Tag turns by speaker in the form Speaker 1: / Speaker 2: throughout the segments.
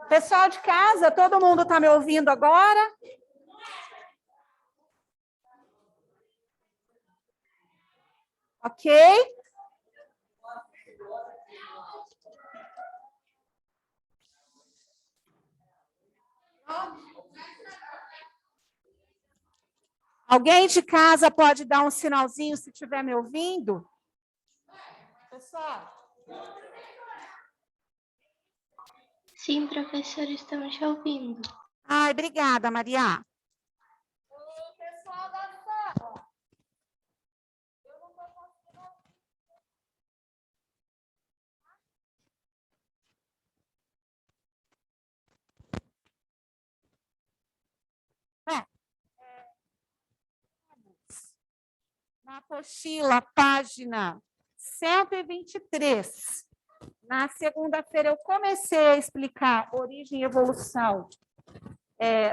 Speaker 1: Pessoal de casa, todo mundo está me ouvindo agora? Ok? Alguém de casa pode dar um sinalzinho se estiver me ouvindo? Pessoal?
Speaker 2: Sim, professora, estamos te ouvindo.
Speaker 1: Ai, obrigada, Maria. O pessoal da sala. Eu não estou conseguindo ouvir. Na apostila, página 123. Na segunda-feira, eu comecei a explicar origem e evolução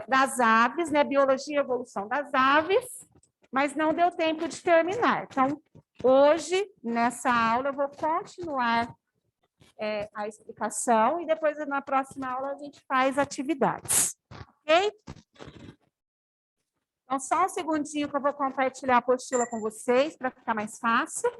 Speaker 1: das aves, né? Biologia e evolução das aves, mas não deu tempo de terminar. Então, hoje, nessa aula, eu vou continuar a explicação e depois, na próxima aula, a gente faz atividades. Ok? Então, só um segundinho que eu vou compartilhar a apostila com vocês, para ficar mais fácil.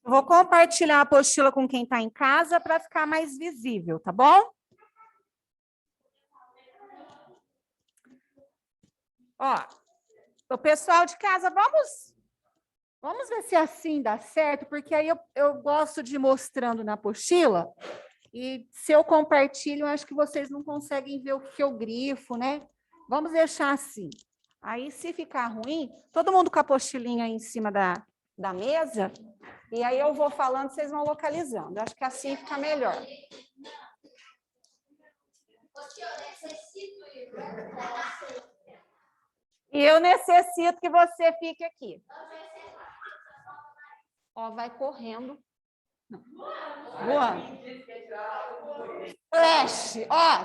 Speaker 1: Vou compartilhar a apostila com quem está em casa para ficar mais visível, tá bom? Ó, o pessoal de casa, vamos ver se assim dá certo, porque aí eu gosto de ir mostrando na apostila, e se eu compartilho, eu acho que vocês não conseguem ver o que eu grifo, né? Vamos deixar assim. Aí, se ficar ruim, todo mundo com a apostilinha aí em cima da mesa, e aí eu vou falando, vocês vão localizando. Eu acho que assim fica melhor. E eu necessito que você fique aqui. Ó, vai correndo. Voando. Flash, ó.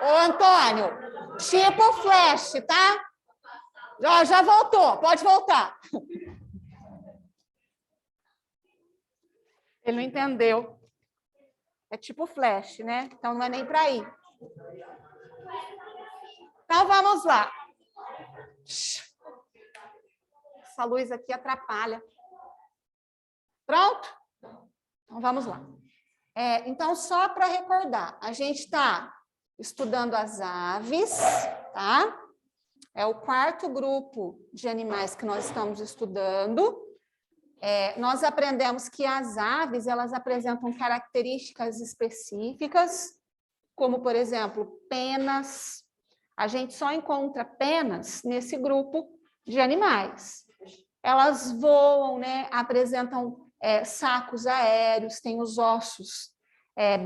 Speaker 1: Ô, Antônio, tipo flash, tá? Ó, já voltou, pode voltar. Ele não entendeu. É tipo flash, né? Então não é nem para ir. Então vamos lá. Essa luz aqui atrapalha. Pronto? Então vamos lá. Então, só para recordar, a gente está estudando as aves, tá? É o quarto grupo de animais que nós estamos estudando. Nós aprendemos que as aves, elas apresentam características específicas, como, por exemplo, penas. A gente só encontra penas nesse grupo de animais. Elas voam, né? Apresentam sacos aéreos, têm os ossos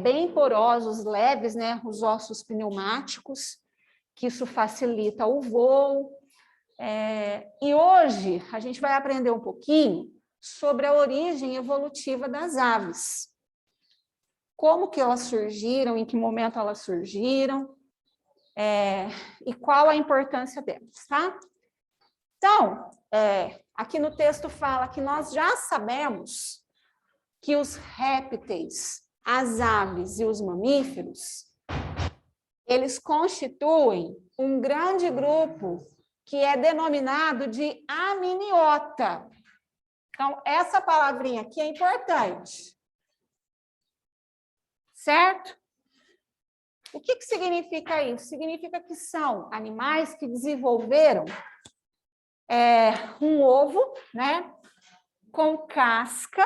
Speaker 1: bem porosos, leves, né? Os ossos pneumáticos, que isso facilita o voo. E hoje a gente vai aprender um pouquinho sobre a origem evolutiva das aves. Como que elas surgiram, em que momento elas surgiram, e qual a importância delas, tá? Então, aqui no texto fala que nós já sabemos que os répteis, as aves e os mamíferos, eles constituem um grande grupo que é denominado de amniota. Então, essa palavrinha aqui é importante. Certo? O que significa isso? Significa que são animais que desenvolveram um ovo, né, com casca.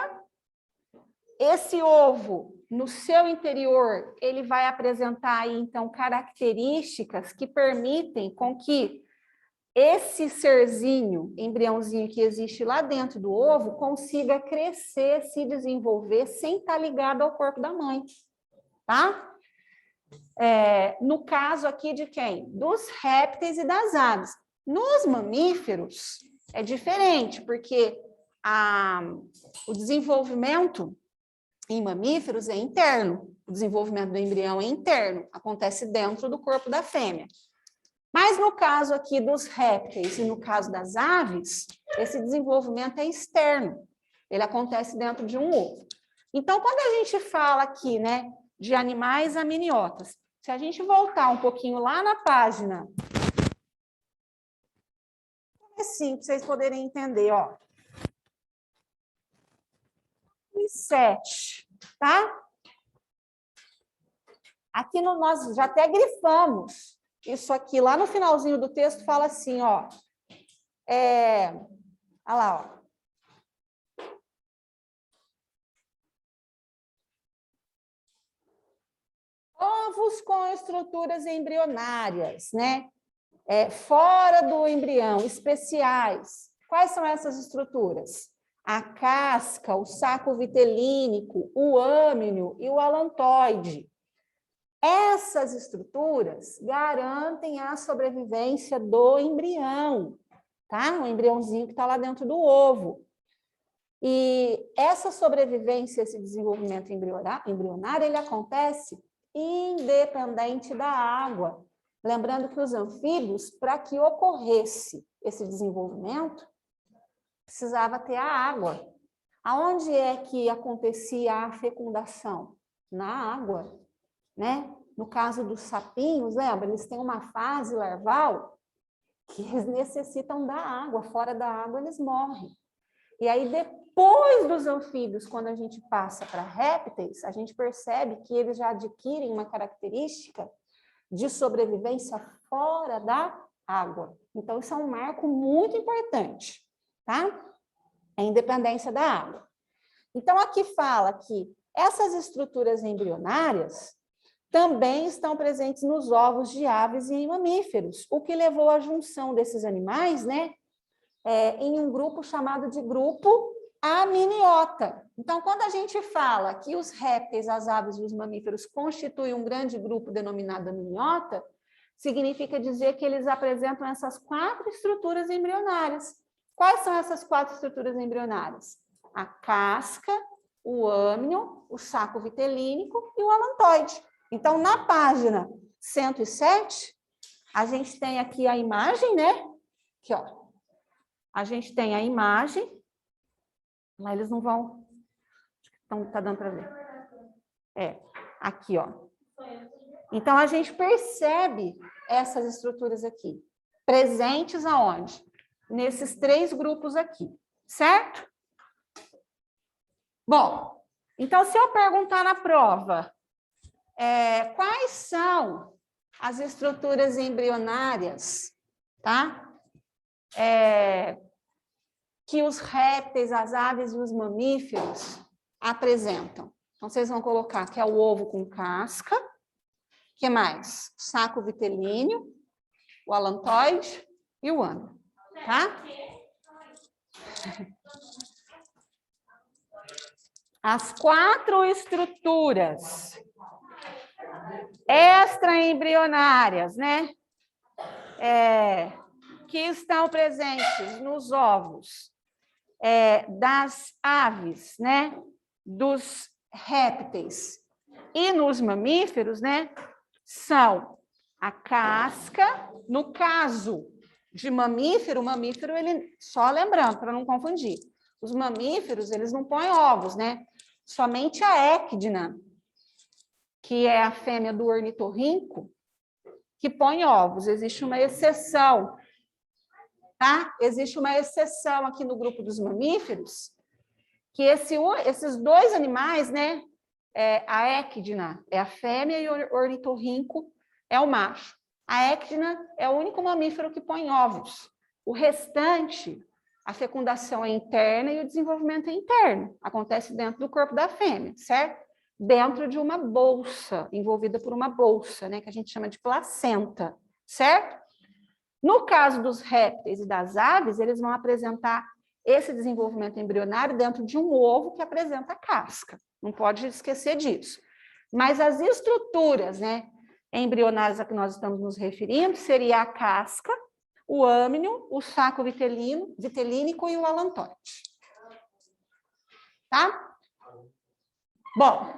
Speaker 1: Esse ovo, no seu interior, ele vai apresentar aí, então, características que permitem com que esse serzinho, embriãozinho que existe lá dentro do ovo, consiga crescer, se desenvolver, sem estar ligado ao corpo da mãe, tá? No caso aqui de quem? Dos répteis e das aves. Nos mamíferos, é diferente, porque o desenvolvimento em mamíferos é interno, o desenvolvimento do embrião é interno, acontece dentro do corpo da fêmea. Mas no caso aqui dos répteis e no caso das aves, esse desenvolvimento é externo, ele acontece dentro de um ovo. Então, quando a gente fala aqui, né, de animais amniotas, se a gente voltar um pouquinho lá na página, é simples, para vocês poderem entender, ó. 7, tá? Aqui nós já até grifamos isso aqui, lá no finalzinho do texto fala assim, ó. Olha lá, ó. Ovos com estruturas embrionárias, né? Fora do embrião, especiais. Quais são essas estruturas? A casca, o saco vitelínico, o âmnio e o alantoide. Essas estruturas garantem a sobrevivência do embrião, tá? O embriãozinho que está lá dentro do ovo. E essa sobrevivência, esse desenvolvimento embrionário, ele acontece independente da água. Lembrando que os anfíbios, para que ocorresse esse desenvolvimento, precisava ter a água. Aonde é que acontecia a fecundação? Na água, né? No caso dos sapinhos, lembra? Eles têm uma fase larval que eles necessitam da água. Fora da água, eles morrem. E aí, depois dos anfíbios, quando a gente passa para répteis, a gente percebe que eles já adquirem uma característica de sobrevivência fora da água. Então, isso é um marco muito importante, tá? A independência da água. Então, aqui fala que essas estruturas embrionárias também estão presentes nos ovos de aves e em mamíferos, o que levou à junção desses animais, né, em um grupo chamado de grupo amniota. Então, quando a gente fala que os répteis, as aves e os mamíferos constituem um grande grupo denominado amniota, significa dizer que eles apresentam essas 4 estruturas embrionárias. Quais são essas 4 estruturas embrionárias? A casca, o âmnio, o saco vitelínico e o alantoide. Então, na página 107, a gente tem aqui a imagem, né? Aqui, ó. A gente tem a imagem. Mas eles não vão... Então, tá dando para ver. Aqui, ó. Então, a gente percebe essas estruturas aqui. Presentes aonde? Nesses 3 grupos aqui, certo? Bom, então, se eu perguntar na prova, quais são as estruturas embrionárias, tá? Que os répteis, as aves e os mamíferos apresentam. Então, vocês vão colocar que é o ovo com casca, que mais? O saco vitelíneo, o alantoide e o âmnio, tá? As 4 estruturas extraembrionárias, né? Que estão presentes nos ovos das aves, né? Dos répteis e nos mamíferos, né? São a casca, no caso de mamífero, o mamífero, ele, só lembrando, para não confundir, os mamíferos, eles não põem ovos, né? Somente a équidna, que é a fêmea do ornitorrinco, que põe ovos. Existe uma exceção, tá? Existe uma exceção aqui no grupo dos mamíferos, que esses 2 animais, né, a équidna é a fêmea e o ornitorrinco é o macho. A équidna é o único mamífero que põe ovos. O restante, a fecundação é interna e o desenvolvimento é interno. Acontece dentro do corpo da fêmea, certo? Dentro de uma bolsa, envolvida por uma bolsa, né, que a gente chama de placenta, certo? No caso dos répteis e das aves, eles vão apresentar esse desenvolvimento embrionário dentro de um ovo que apresenta casca. Não pode esquecer disso. Mas as estruturas, né, embrionárias a que nós estamos nos referindo seria a casca, o âmnio, o saco vitelínico e o alantoide. Tá? Bom,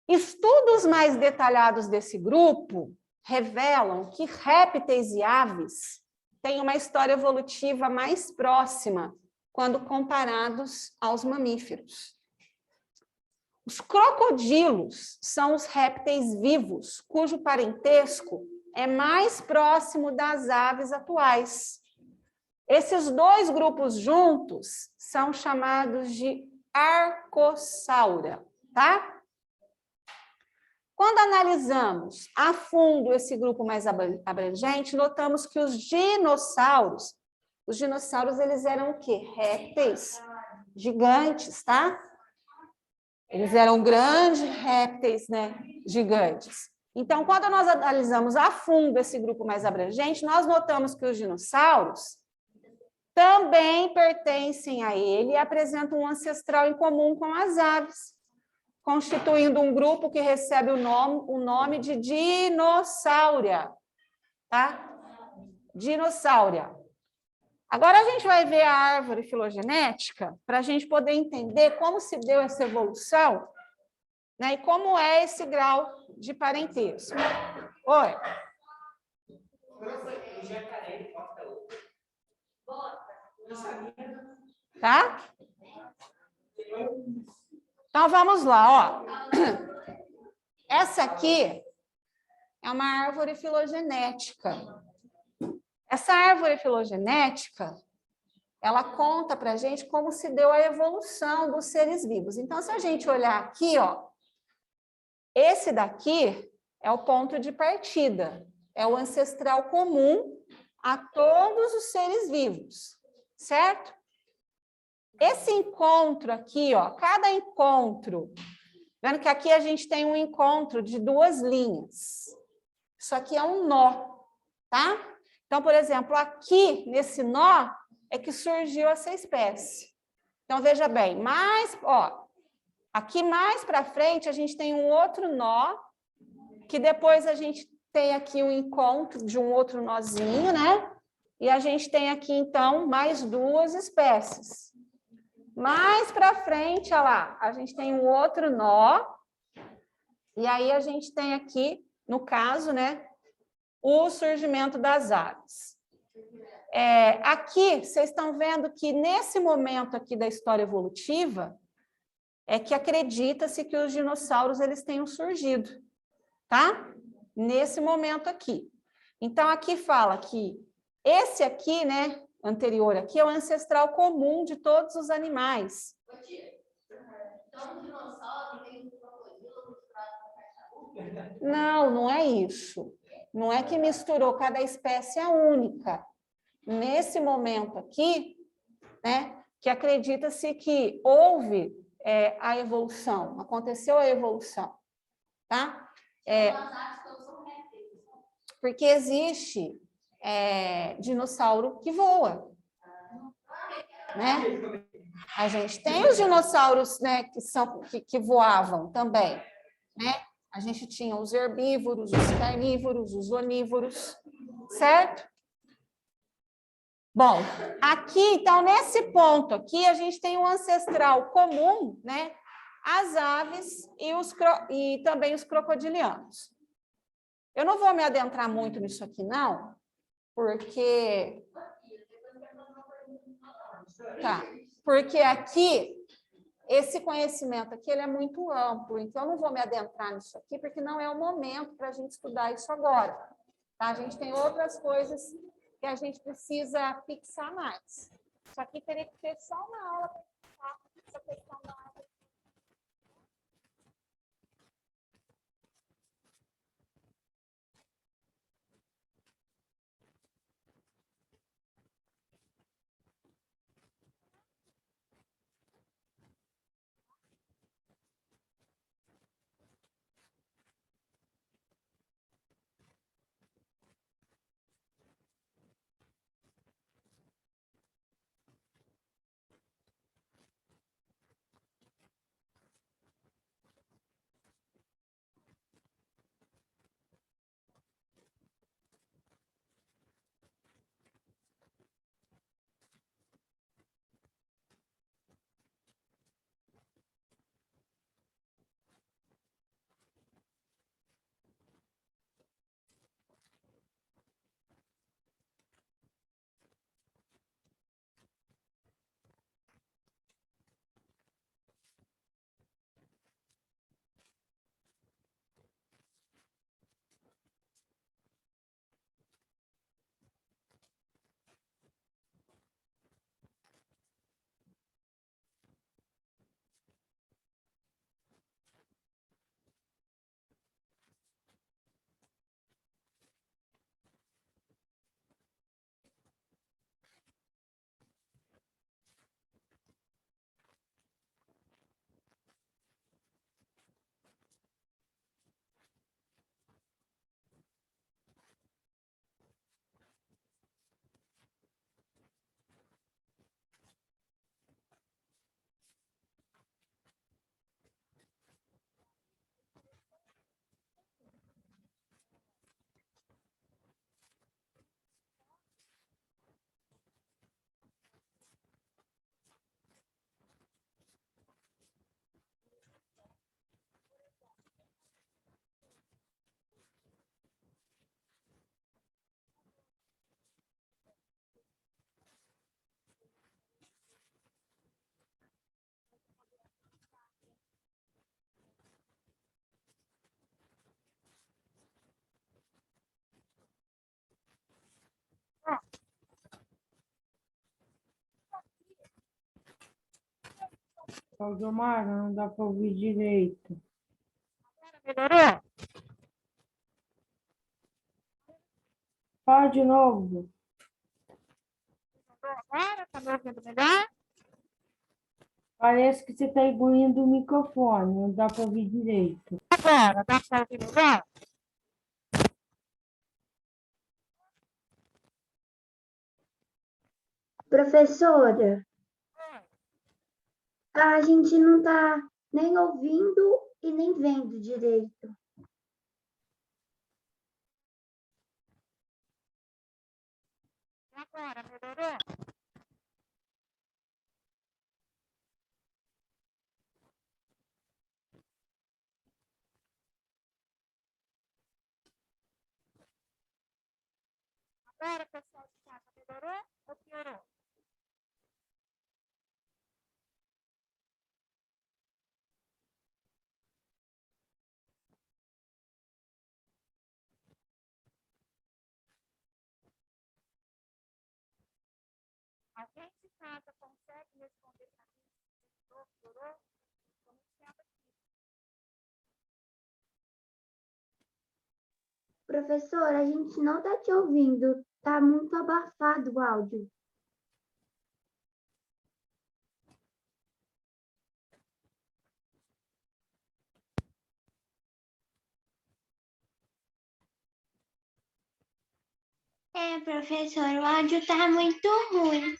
Speaker 1: estudos mais detalhados desse grupo revelam que répteis e aves têm uma história evolutiva mais próxima quando comparados aos mamíferos. Os crocodilos são os répteis vivos, cujo parentesco é mais próximo das aves atuais. Esses dois grupos juntos são chamados de arcossaura, tá? Quando analisamos a fundo esse grupo mais abrangente, notamos que os dinossauros eles eram o quê? Répteis gigantes, tá? Eles eram grandes répteis, né? Gigantes. Então, quando nós analisamos a fundo esse grupo mais abrangente, nós notamos que os dinossauros também pertencem a ele e apresentam um ancestral em comum com as aves, constituindo um grupo que recebe o nome de dinossáuria, tá? Dinossáuria. Agora a gente vai ver a árvore filogenética para a gente poder entender como se deu essa evolução, né? E como é esse grau de parentesco. Oi. Tá? Então vamos lá, ó. Essa aqui é uma árvore filogenética. Essa árvore filogenética, ela conta para a gente como se deu a evolução dos seres vivos. Então, se a gente olhar aqui, ó, esse daqui é o ponto de partida, é o ancestral comum a todos os seres vivos, certo? Esse encontro aqui, ó, cada encontro, vendo que aqui a gente tem um encontro de duas linhas. Isso aqui é um nó, tá? Então, por exemplo, aqui nesse nó é que surgiu essa espécie. Então, veja bem, aqui mais para frente a gente tem um outro nó, que depois a gente tem aqui um encontro de um outro nozinho, né? E a gente tem aqui, então, mais duas espécies. Mais para frente, olha lá, a gente tem um outro nó, e aí a gente tem aqui, no caso, né, o surgimento das aves. Aqui, vocês estão vendo que nesse momento aqui da história evolutiva, é que acredita-se que os dinossauros eles tenham surgido, tá? Nesse momento aqui. Então, aqui fala que esse aqui, né, anterior aqui, é o ancestral comum de todos os animais. Então, o dinossauro tem um crocodilo misturado com tartaruga? Não, não é isso. Não é que misturou, cada espécie é única. Nesse momento aqui, né, que acredita-se que houve a evolução, aconteceu a evolução, tá? Porque existe dinossauro que voa, né? A gente tem os dinossauros, né, que voavam também, né? A gente tinha os herbívoros, os carnívoros, os onívoros, certo? Bom, aqui, então, nesse ponto aqui, a gente tem um ancestral comum, né? As aves e também os crocodilianos. Eu não vou me adentrar muito nisso aqui, não, porque... Tá, porque aqui, esse conhecimento aqui, ele é muito amplo, então eu não vou me adentrar nisso aqui, porque não é o momento para a gente estudar isso agora. Tá? A gente tem outras coisas que a gente precisa fixar mais. Isso aqui teria que ser só uma aula para fixar essa questão da árvore.
Speaker 3: Claudiomar, não dá para ouvir direito.
Speaker 1: Melhorou?
Speaker 3: Fala de novo.
Speaker 1: Agora está me ouvindo melhor?
Speaker 3: Parece que você está engolindo o microfone, não dá para ouvir direito.
Speaker 1: Agora, dá para ouvir melhor?
Speaker 4: Professora, a gente não está nem ouvindo e nem vendo direito.
Speaker 1: Agora, melhorou? Agora, pessoal de casa, melhorou ou piorou? Alguém de casa consegue responder para mim se melhorou, piorou? Como que é aqui?
Speaker 4: Professora, a gente não está te ouvindo. Está muito abafado o áudio.
Speaker 2: Professor, o áudio tá muito ruim.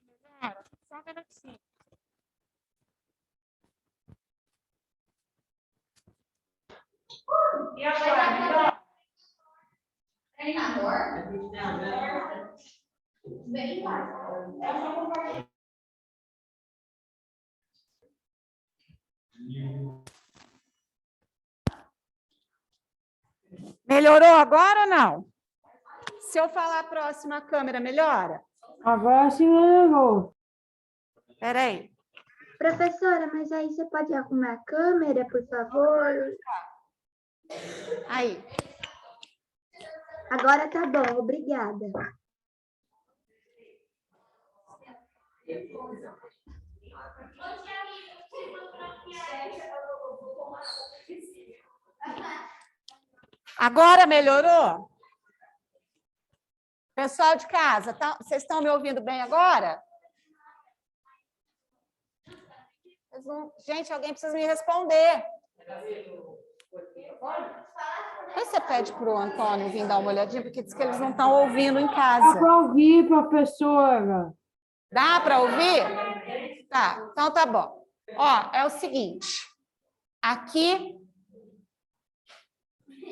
Speaker 1: Melhora? Só um minutinho. E agora? Melhorou agora ou não? Se eu falar a próxima câmera, melhora?
Speaker 3: Agora sim melhorou.
Speaker 1: Espera aí.
Speaker 4: Professora, mas aí você pode arrumar a câmera, por favor?
Speaker 1: Aí.
Speaker 4: Agora tá bom, obrigada.
Speaker 1: Agora melhorou? Pessoal de casa, vocês estão me ouvindo bem agora? Gente, alguém precisa me responder. Aí você pede para o Antônio vir dar uma olhadinha, porque diz que eles não estão ouvindo em
Speaker 3: Dá
Speaker 1: casa.
Speaker 3: para ouvir, professora.
Speaker 1: Dá para ouvir? Tá, então tá bom. Ó, é o seguinte. Aqui,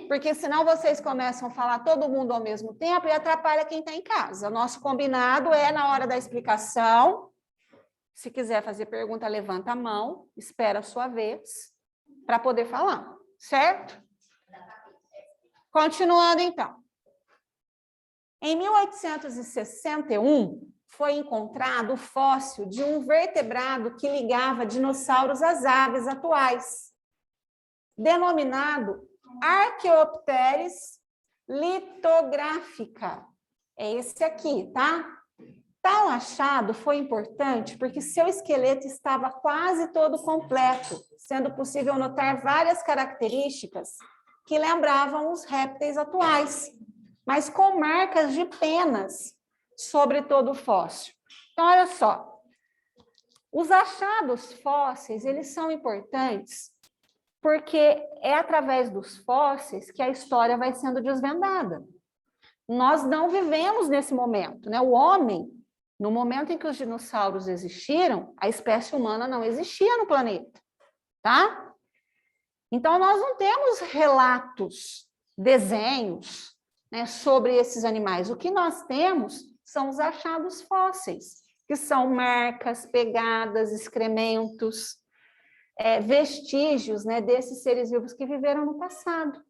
Speaker 1: porque senão vocês começam a falar todo mundo ao mesmo tempo e atrapalha quem está em casa. Nosso combinado é na hora da explicação. Se quiser fazer pergunta, levanta a mão, espera a sua vez para poder falar, certo? Continuando, então. Em 1861, foi encontrado o fóssil de um vertebrado que ligava dinossauros às aves atuais, denominado Archaeopteris litográfica. É esse aqui, tá? Tal achado foi importante porque seu esqueleto estava quase todo completo, sendo possível notar várias características que lembravam os répteis atuais, mas com marcas de penas sobre todo o fóssil. Então, olha só, os achados fósseis, eles são importantes porque é através dos fósseis que a história vai sendo desvendada. Nós não vivemos nesse momento, né? O homem, no momento em que os dinossauros existiram, a espécie humana não existia no planeta, tá? Então, nós não temos relatos, desenhos, né, sobre esses animais. O que nós temos são os achados fósseis, que são marcas, pegadas, excrementos, vestígios, né, desses seres vivos que viveram no passado.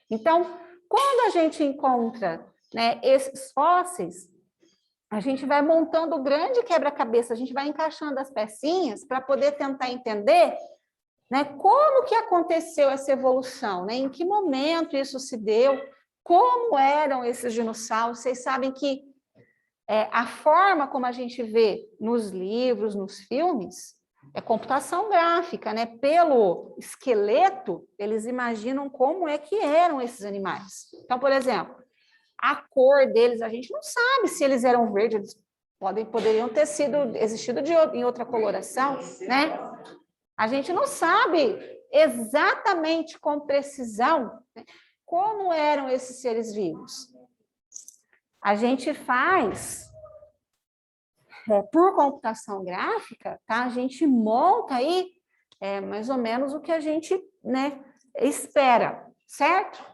Speaker 1: Então, quando a gente encontra, né, esses fósseis, a gente vai montando o grande quebra-cabeça, a gente vai encaixando as pecinhas para poder tentar entender, né, como que aconteceu essa evolução, né? Em que momento isso se deu, como eram esses dinossauros. Vocês sabem que a forma como a gente vê nos livros, nos filmes, é computação gráfica, né? Pelo esqueleto, eles imaginam como é que eram esses animais. Então, por exemplo, a cor deles, a gente não sabe se eles eram verdes, eles poderiam ter existido em outra coloração, né? A gente não sabe exatamente com precisão, né, como eram esses seres vivos. A gente faz, por computação gráfica, tá? A gente monta aí mais ou menos o que a gente, né, espera, certo?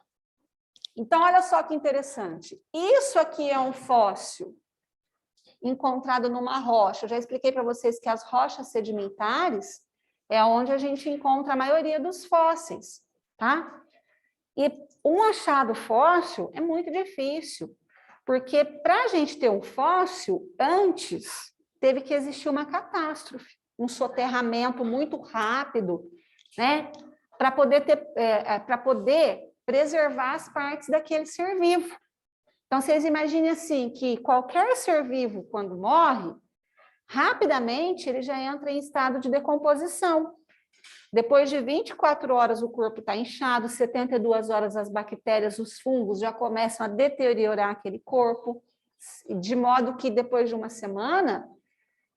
Speaker 1: Então, olha só que interessante. Isso aqui é um fóssil encontrado numa rocha. Eu já expliquei para vocês que as rochas sedimentares é onde a gente encontra a maioria dos fósseis, tá? E um achado fóssil é muito difícil, porque para a gente ter um fóssil, antes teve que existir uma catástrofe, um soterramento muito rápido, né? Para poder preservar as partes daquele ser vivo. Então, vocês imaginem assim, que qualquer ser vivo, quando morre, rapidamente ele já entra em estado de decomposição. Depois de 24 horas o corpo está inchado, 72 horas as bactérias, os fungos já começam a deteriorar aquele corpo, de modo que depois de uma semana,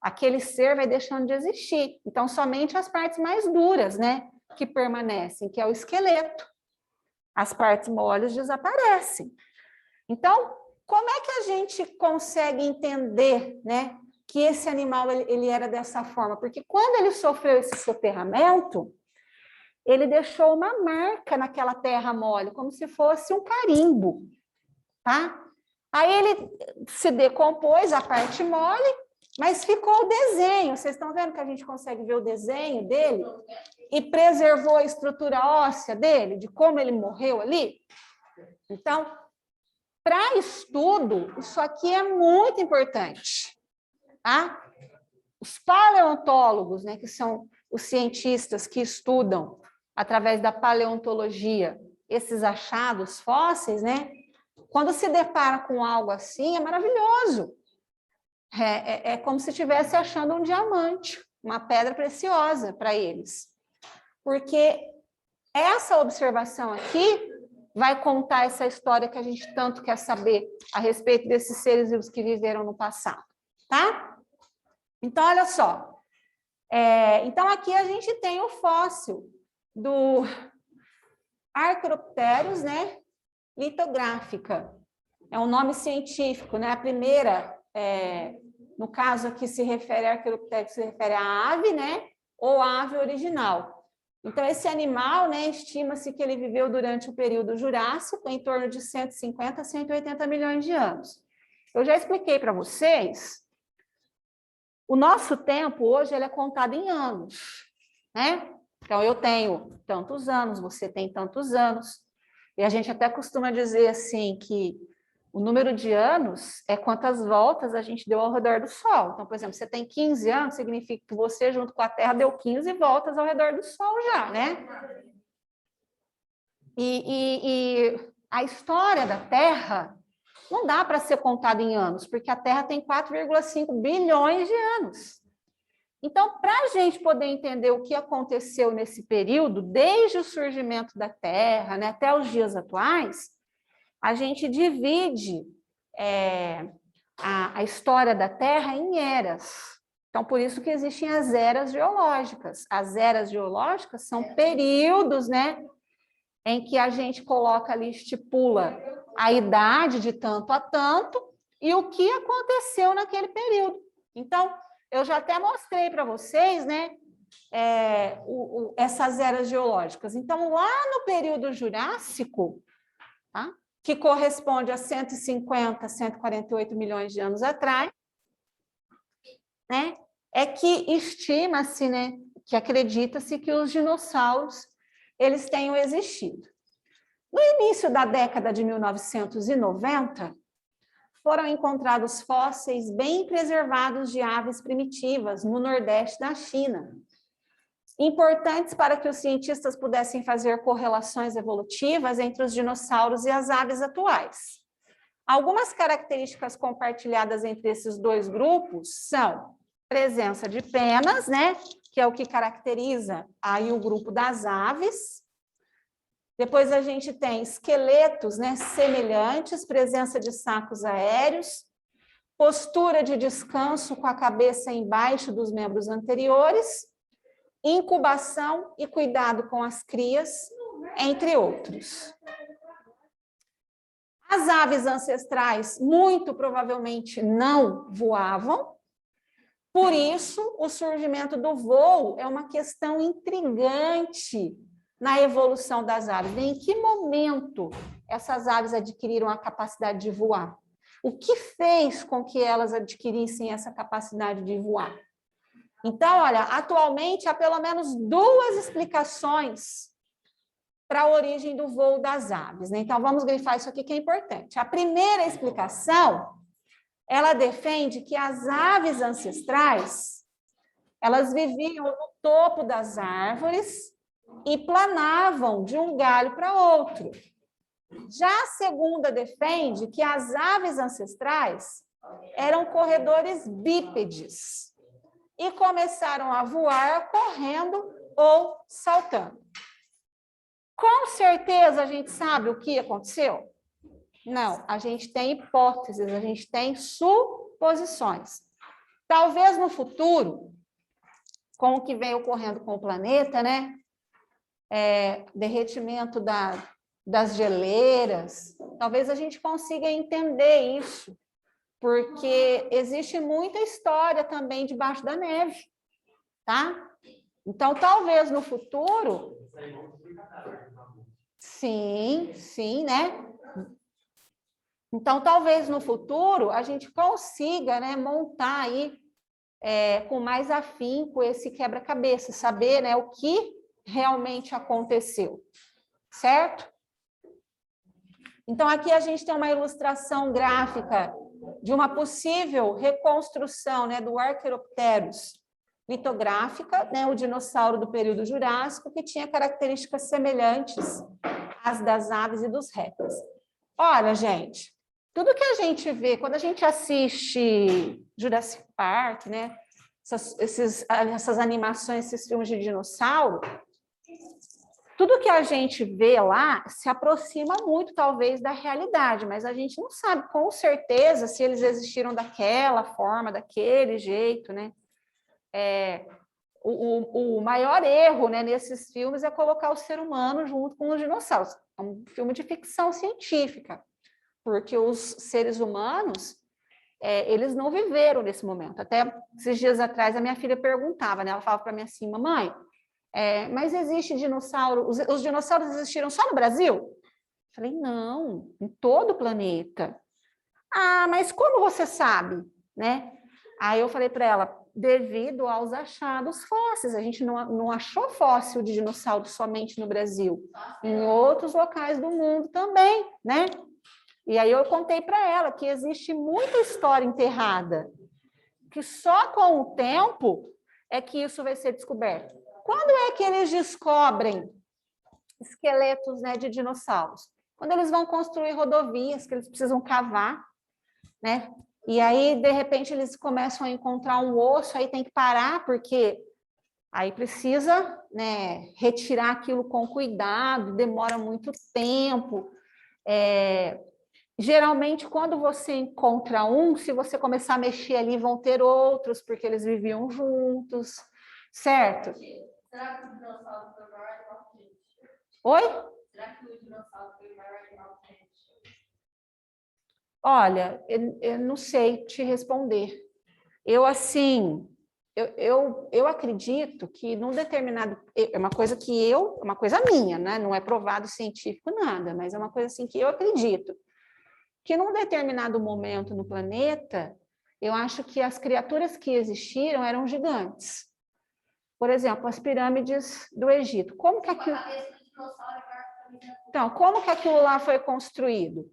Speaker 1: aquele ser vai deixando de existir. Então, somente as partes mais duras, né, que permanecem, que é o esqueleto. As partes moles desaparecem. Então, como é que a gente consegue entender, né, que esse animal ele era dessa forma? Porque quando ele sofreu esse soterramento, ele deixou uma marca naquela terra mole, como se fosse um carimbo, tá? Aí ele se decompôs, a parte mole, mas ficou o desenho. Vocês estão vendo que a gente consegue ver o desenho dele? E preservou a estrutura óssea dele, de como ele morreu ali? Então, para estudo, isso aqui é muito importante, tá? Os paleontólogos, né, que são os cientistas que estudam através da paleontologia esses achados fósseis, né? Quando se depara com algo assim, é maravilhoso. É como se estivesse achando um diamante, uma pedra preciosa para eles. Porque essa observação aqui vai contar essa história que a gente tanto quer saber a respeito desses seres vivos que viveram no passado, tá? Então, olha só. Então, aqui a gente tem o fóssil do Archaeopteryx, né? Litográfica. É um nome científico, né? A primeira, no caso aqui se refere a Archaeopteryx, se refere à ave, né? Ou à ave original. Então, esse animal, né, estima-se que ele viveu durante o período Jurássico, em torno de 150 a 180 milhões de anos. Eu já expliquei para vocês, o nosso tempo hoje ele é contado em anos, né? Então, eu tenho tantos anos, você tem tantos anos, e a gente até costuma dizer assim que o número de anos é quantas voltas a gente deu ao redor do Sol. Então, por exemplo, você tem 15 anos, significa que você, junto com a Terra, deu 15 voltas ao redor do Sol já, né? E a história da Terra não dá para ser contada em anos, porque a Terra tem 4,5 bilhões de anos. Então, para a gente poder entender o que aconteceu nesse período, desde o surgimento da Terra, né, até os dias atuais, a gente divide a história da Terra em eras. Então, por isso que existem as eras geológicas. As eras geológicas são períodos, né, em que a gente coloca ali, estipula a idade de tanto a tanto e o que aconteceu naquele período. Então, eu já até mostrei para vocês, né, essas eras geológicas. Então, lá no período Jurássico, tá? Que corresponde a 150, 148 milhões de anos atrás, né? É que estima-se, né, que acredita-se que os dinossauros eles tenham existido. No início da década de 1990, foram encontrados fósseis bem preservados de aves primitivas no Nordeste da China, importantes para que os cientistas pudessem fazer correlações evolutivas entre os dinossauros e as aves atuais. Algumas características compartilhadas entre esses dois grupos são presença de penas, né, que é o que caracteriza aí o grupo das aves. Depois a gente tem esqueletos, né, semelhantes, presença de sacos aéreos, postura de descanso com a cabeça embaixo dos membros anteriores, incubação e cuidado com as crias, entre outros. As aves ancestrais muito provavelmente não voavam, por isso o surgimento do voo é uma questão intrigante na evolução das aves. Em que momento essas aves adquiriram a capacidade de voar? O que fez com que elas adquirissem essa capacidade de voar? Então, olha, atualmente há pelo menos duas explicações para a origem do voo das aves, né? Então, vamos grifar isso aqui que é importante. A primeira explicação, ela defende que as aves ancestrais, elas viviam no topo das árvores e planavam de um galho para outro. Já a segunda defende que as aves ancestrais eram corredores bípedes e começaram a voar correndo ou saltando. Com certeza a gente sabe o que aconteceu? Não, a gente tem hipóteses, a gente tem suposições. Talvez no futuro, com o que vem ocorrendo com o planeta, né? Derretimento das geleiras, talvez a gente consiga entender isso, porque existe muita história também debaixo da neve, tá? Então, talvez no futuro... Sim, né? Então, talvez no futuro a gente consiga, né, montar aí com mais afinco esse quebra-cabeça, saber, né, o que realmente aconteceu, certo? Então, aqui a gente tem uma ilustração gráfica de uma possível reconstrução, né, do Archaeopteryx litográfica, né, o dinossauro do período Jurássico, que tinha características semelhantes às das aves e dos répteis. Olha, gente, tudo que a gente vê, quando a gente assiste Jurassic Park, né, essas animações, esses filmes de dinossauro, tudo que a gente vê lá se aproxima muito, talvez, da realidade, mas a gente não sabe com certeza se eles existiram daquela forma, daquele jeito, né? O maior erro, né, nesses filmes é colocar o ser humano junto com os dinossauros. É um filme de ficção científica, porque os seres humanos, eles não viveram nesse momento. Até esses dias atrás, a minha filha perguntava, né? Ela falava para mim assim, mamãe, mas existe dinossauro, os dinossauros existiram só no Brasil? Eu falei, não, em todo o planeta. Ah, mas como você sabe, né? Aí eu falei para ela, devido aos achados fósseis, a gente não achou fóssil de dinossauro somente no Brasil, em outros locais do mundo também, né? E aí eu contei para ela que existe muita história enterrada, que só com o tempo é que isso vai ser descoberto. Quando é que eles descobrem esqueletos, né, de dinossauros? Quando eles vão construir rodovias, que eles precisam cavar, né? E aí, de repente, eles começam a encontrar um osso, aí tem que parar, porque aí precisa, né, retirar aquilo com cuidado, demora muito tempo. Geralmente, quando você encontra um, se você começar a mexer ali, vão ter outros, porque eles viviam juntos, certo?
Speaker 5: Será que o dinossauro foi maior animal que a gente?
Speaker 1: Oi?
Speaker 5: Será que o dinossauro foi maior animal que a gente?
Speaker 1: Olha, eu não sei te responder. Eu, assim, eu acredito que num determinado... É uma coisa uma coisa minha, né? Não é provado científico nada, mas é uma coisa assim que eu acredito. Que num determinado momento no planeta, eu acho que as criaturas que existiram eram gigantes. Por exemplo, as pirâmides do Egito. Como que aquilo... Então, como que aquilo lá foi construído?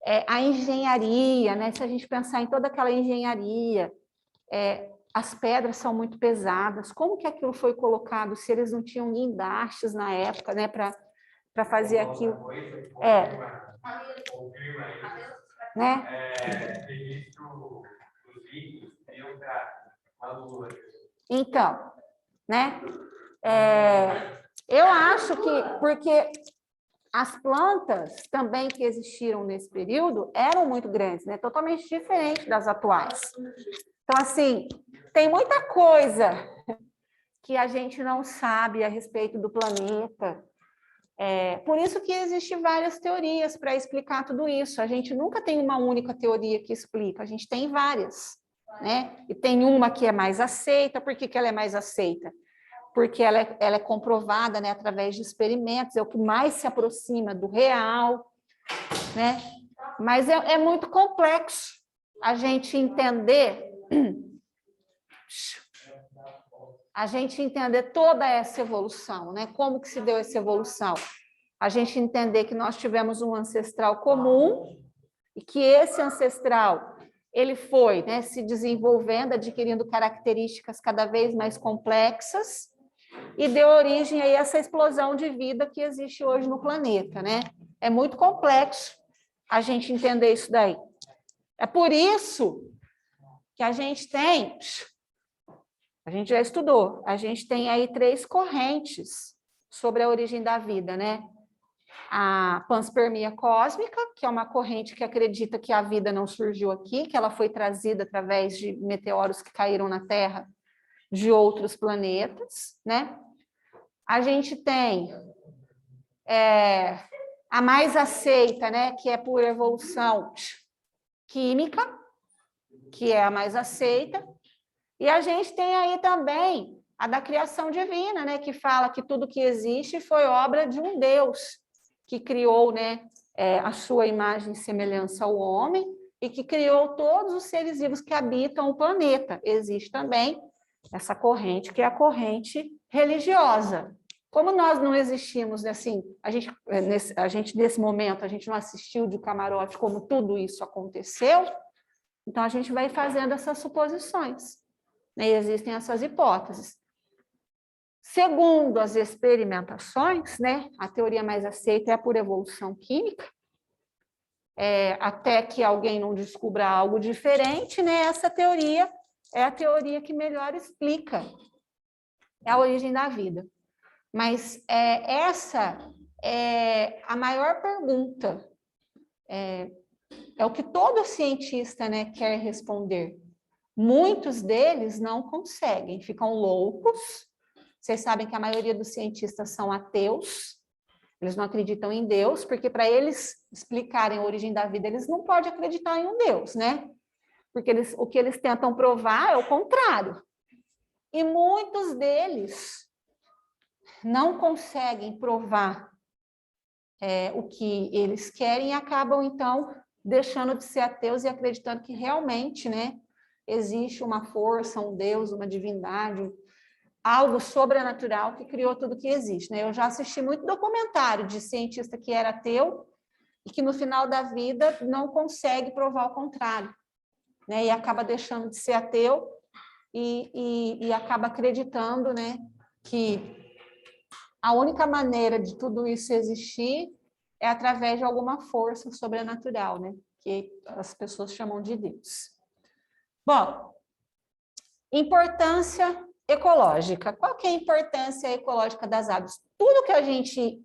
Speaker 1: a engenharia, né? Se a gente pensar em toda aquela engenharia, as pedras são muito pesadas. Como que aquilo foi colocado? Se eles não tinham guindastes na época, né? Para fazer aquilo. Né? Então, né? Eu acho que porque as plantas também que existiram nesse período eram muito grandes, né? Totalmente diferente das atuais. Então, assim, tem muita coisa que a gente não sabe a respeito do planeta. Por isso que existem várias teorias para explicar tudo isso. A gente nunca tem uma única teoria que explica, a gente tem várias, né? E tem uma que é mais aceita. Por que que ela é mais aceita? Porque ela é comprovada, né, através de experimentos, é o que mais se aproxima do real, né? Mas é muito complexo a gente entender toda essa evolução, né? Como que se deu essa evolução? A gente entender que nós tivemos um ancestral comum e que esse ancestral ele foi, né, se desenvolvendo, adquirindo características cada vez mais complexas e deu origem a essa explosão de vida que existe hoje no planeta, né? É muito complexo a gente entender isso daí. É por isso que a gente já estudou, a gente tem aí 3 correntes sobre a origem da vida, né? A panspermia cósmica, que é uma corrente que acredita que a vida não surgiu aqui, que ela foi trazida através de meteoros que caíram na Terra de outros planetas, né? A gente tem a mais aceita, né, que é por evolução química, que é a mais aceita, e a gente tem aí também a da criação divina, né, que fala que tudo que existe foi obra de um Deus que criou, né, a sua imagem e semelhança ao homem e que criou todos os seres vivos que habitam o planeta. Existe também essa corrente que é a corrente religiosa. Como nós não existimos, assim, a gente nesse momento, a gente não assistiu de camarote como tudo isso aconteceu, então a gente vai fazendo essas suposições, né? E existem essas hipóteses. Segundo as experimentações, né, a teoria mais aceita é a por evolução química, até que alguém não descubra algo diferente, né, essa teoria é a teoria que melhor explica a origem da vida. Mas essa é a maior pergunta, é o que todo cientista, né, quer responder. Muitos deles não conseguem, ficam loucos. Vocês sabem que a maioria dos cientistas são ateus, eles não acreditam em Deus, porque para eles explicarem a origem da vida, eles não podem acreditar em um Deus, né? Porque o que eles tentam provar é o contrário. E muitos deles não conseguem provar o que eles querem e acabam, então, deixando de ser ateus e acreditando que realmente, né, existe uma força, um Deus, uma divindade, algo sobrenatural que criou tudo que existe, né? Eu já assisti muito documentário de cientista que era ateu e que no final da vida não consegue provar o contrário, né? E acaba deixando de ser ateu e acaba acreditando, né, que a única maneira de tudo isso existir é através de alguma força sobrenatural, né? Que as pessoas chamam de Deus. Bom, importância ecológica. Qual que é a importância ecológica das aves? Tudo que a gente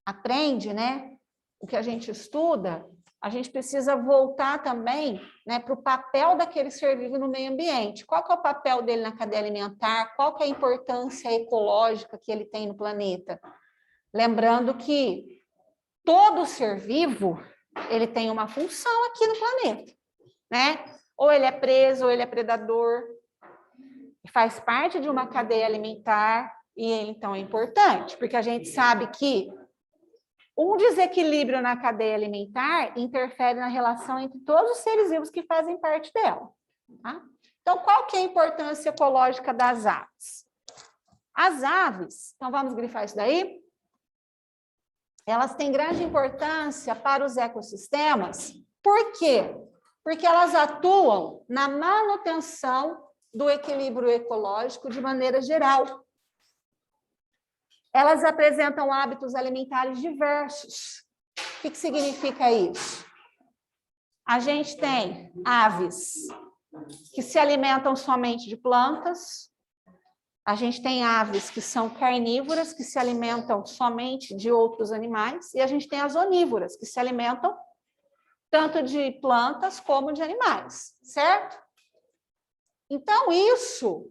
Speaker 1: aprende, né? O que a gente estuda, a gente precisa voltar também, né, para o papel daquele ser vivo no meio ambiente. Qual que é o papel dele na cadeia alimentar? Qual que é a importância ecológica que ele tem no planeta? Lembrando que todo ser vivo, ele tem uma função aqui no planeta, né? Ou ele é preso, ou ele é predador, faz parte de uma cadeia alimentar, e ele, então, é importante, porque a gente sabe que um desequilíbrio na cadeia alimentar interfere na relação entre todos os seres vivos que fazem parte dela. Tá? Então, qual que é a importância ecológica das aves? As aves, então vamos grifar isso daí? elas têm grande importância para os ecossistemas. Por quê? Porque elas atuam na manutenção do equilíbrio ecológico de maneira geral. Elas apresentam hábitos alimentares diversos. O que significa isso? A gente tem aves que se alimentam somente de plantas. A gente tem aves que são carnívoras, que se alimentam somente de outros animais. E a gente tem as onívoras, que se alimentam tanto de plantas como de animais, certo? Então, isso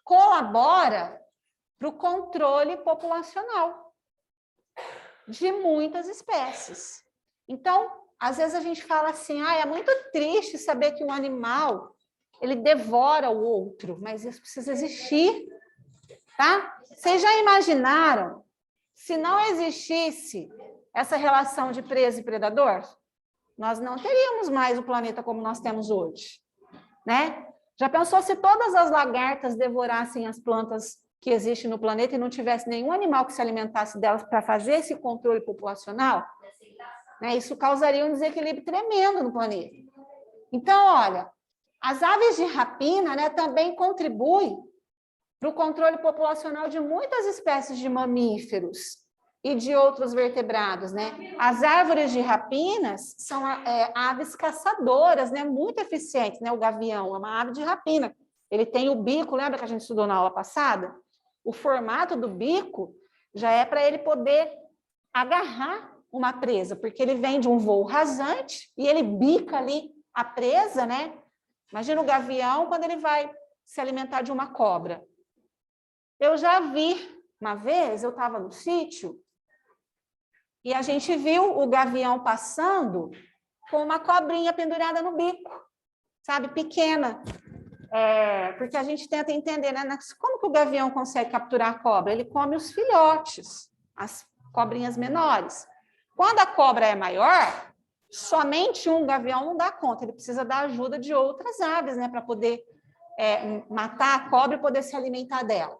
Speaker 1: colabora para o controle populacional de muitas espécies. Então, às vezes a gente fala assim, é muito triste saber que um animal, ele devora o outro, mas isso precisa existir, tá? Vocês já imaginaram se não existisse essa relação de presa e predador? Nós não teríamos mais o planeta como nós temos hoje, né? Já pensou se todas as lagartas devorassem as plantas que existem no planeta e não tivesse nenhum animal que se alimentasse delas para fazer esse controle populacional? Né? Isso causaria um desequilíbrio tremendo no planeta. Então, olha, as aves de rapina, né, também contribuem para o controle populacional de muitas espécies de mamíferos e de outros vertebrados, né? As árvores de rapinas são aves caçadoras, né? Muito eficientes, né? O gavião é uma ave de rapina. Ele tem o bico, lembra que a gente estudou na aula passada? O formato do bico já é para ele poder agarrar uma presa, porque ele vem de um voo rasante e ele bica ali a presa, né? Imagina o gavião quando ele vai se alimentar de uma cobra. Eu já vi, uma vez, eu estava no sítio, e a gente viu o gavião passando com uma cobrinha pendurada no bico, sabe, pequena. Porque a gente tenta entender, né? Como que o gavião consegue capturar a cobra? Ele come os filhotes, as cobrinhas menores. Quando a cobra é maior, somente um gavião não dá conta, ele precisa da ajuda de outras aves, né? Para poder matar a cobra e poder se alimentar dela.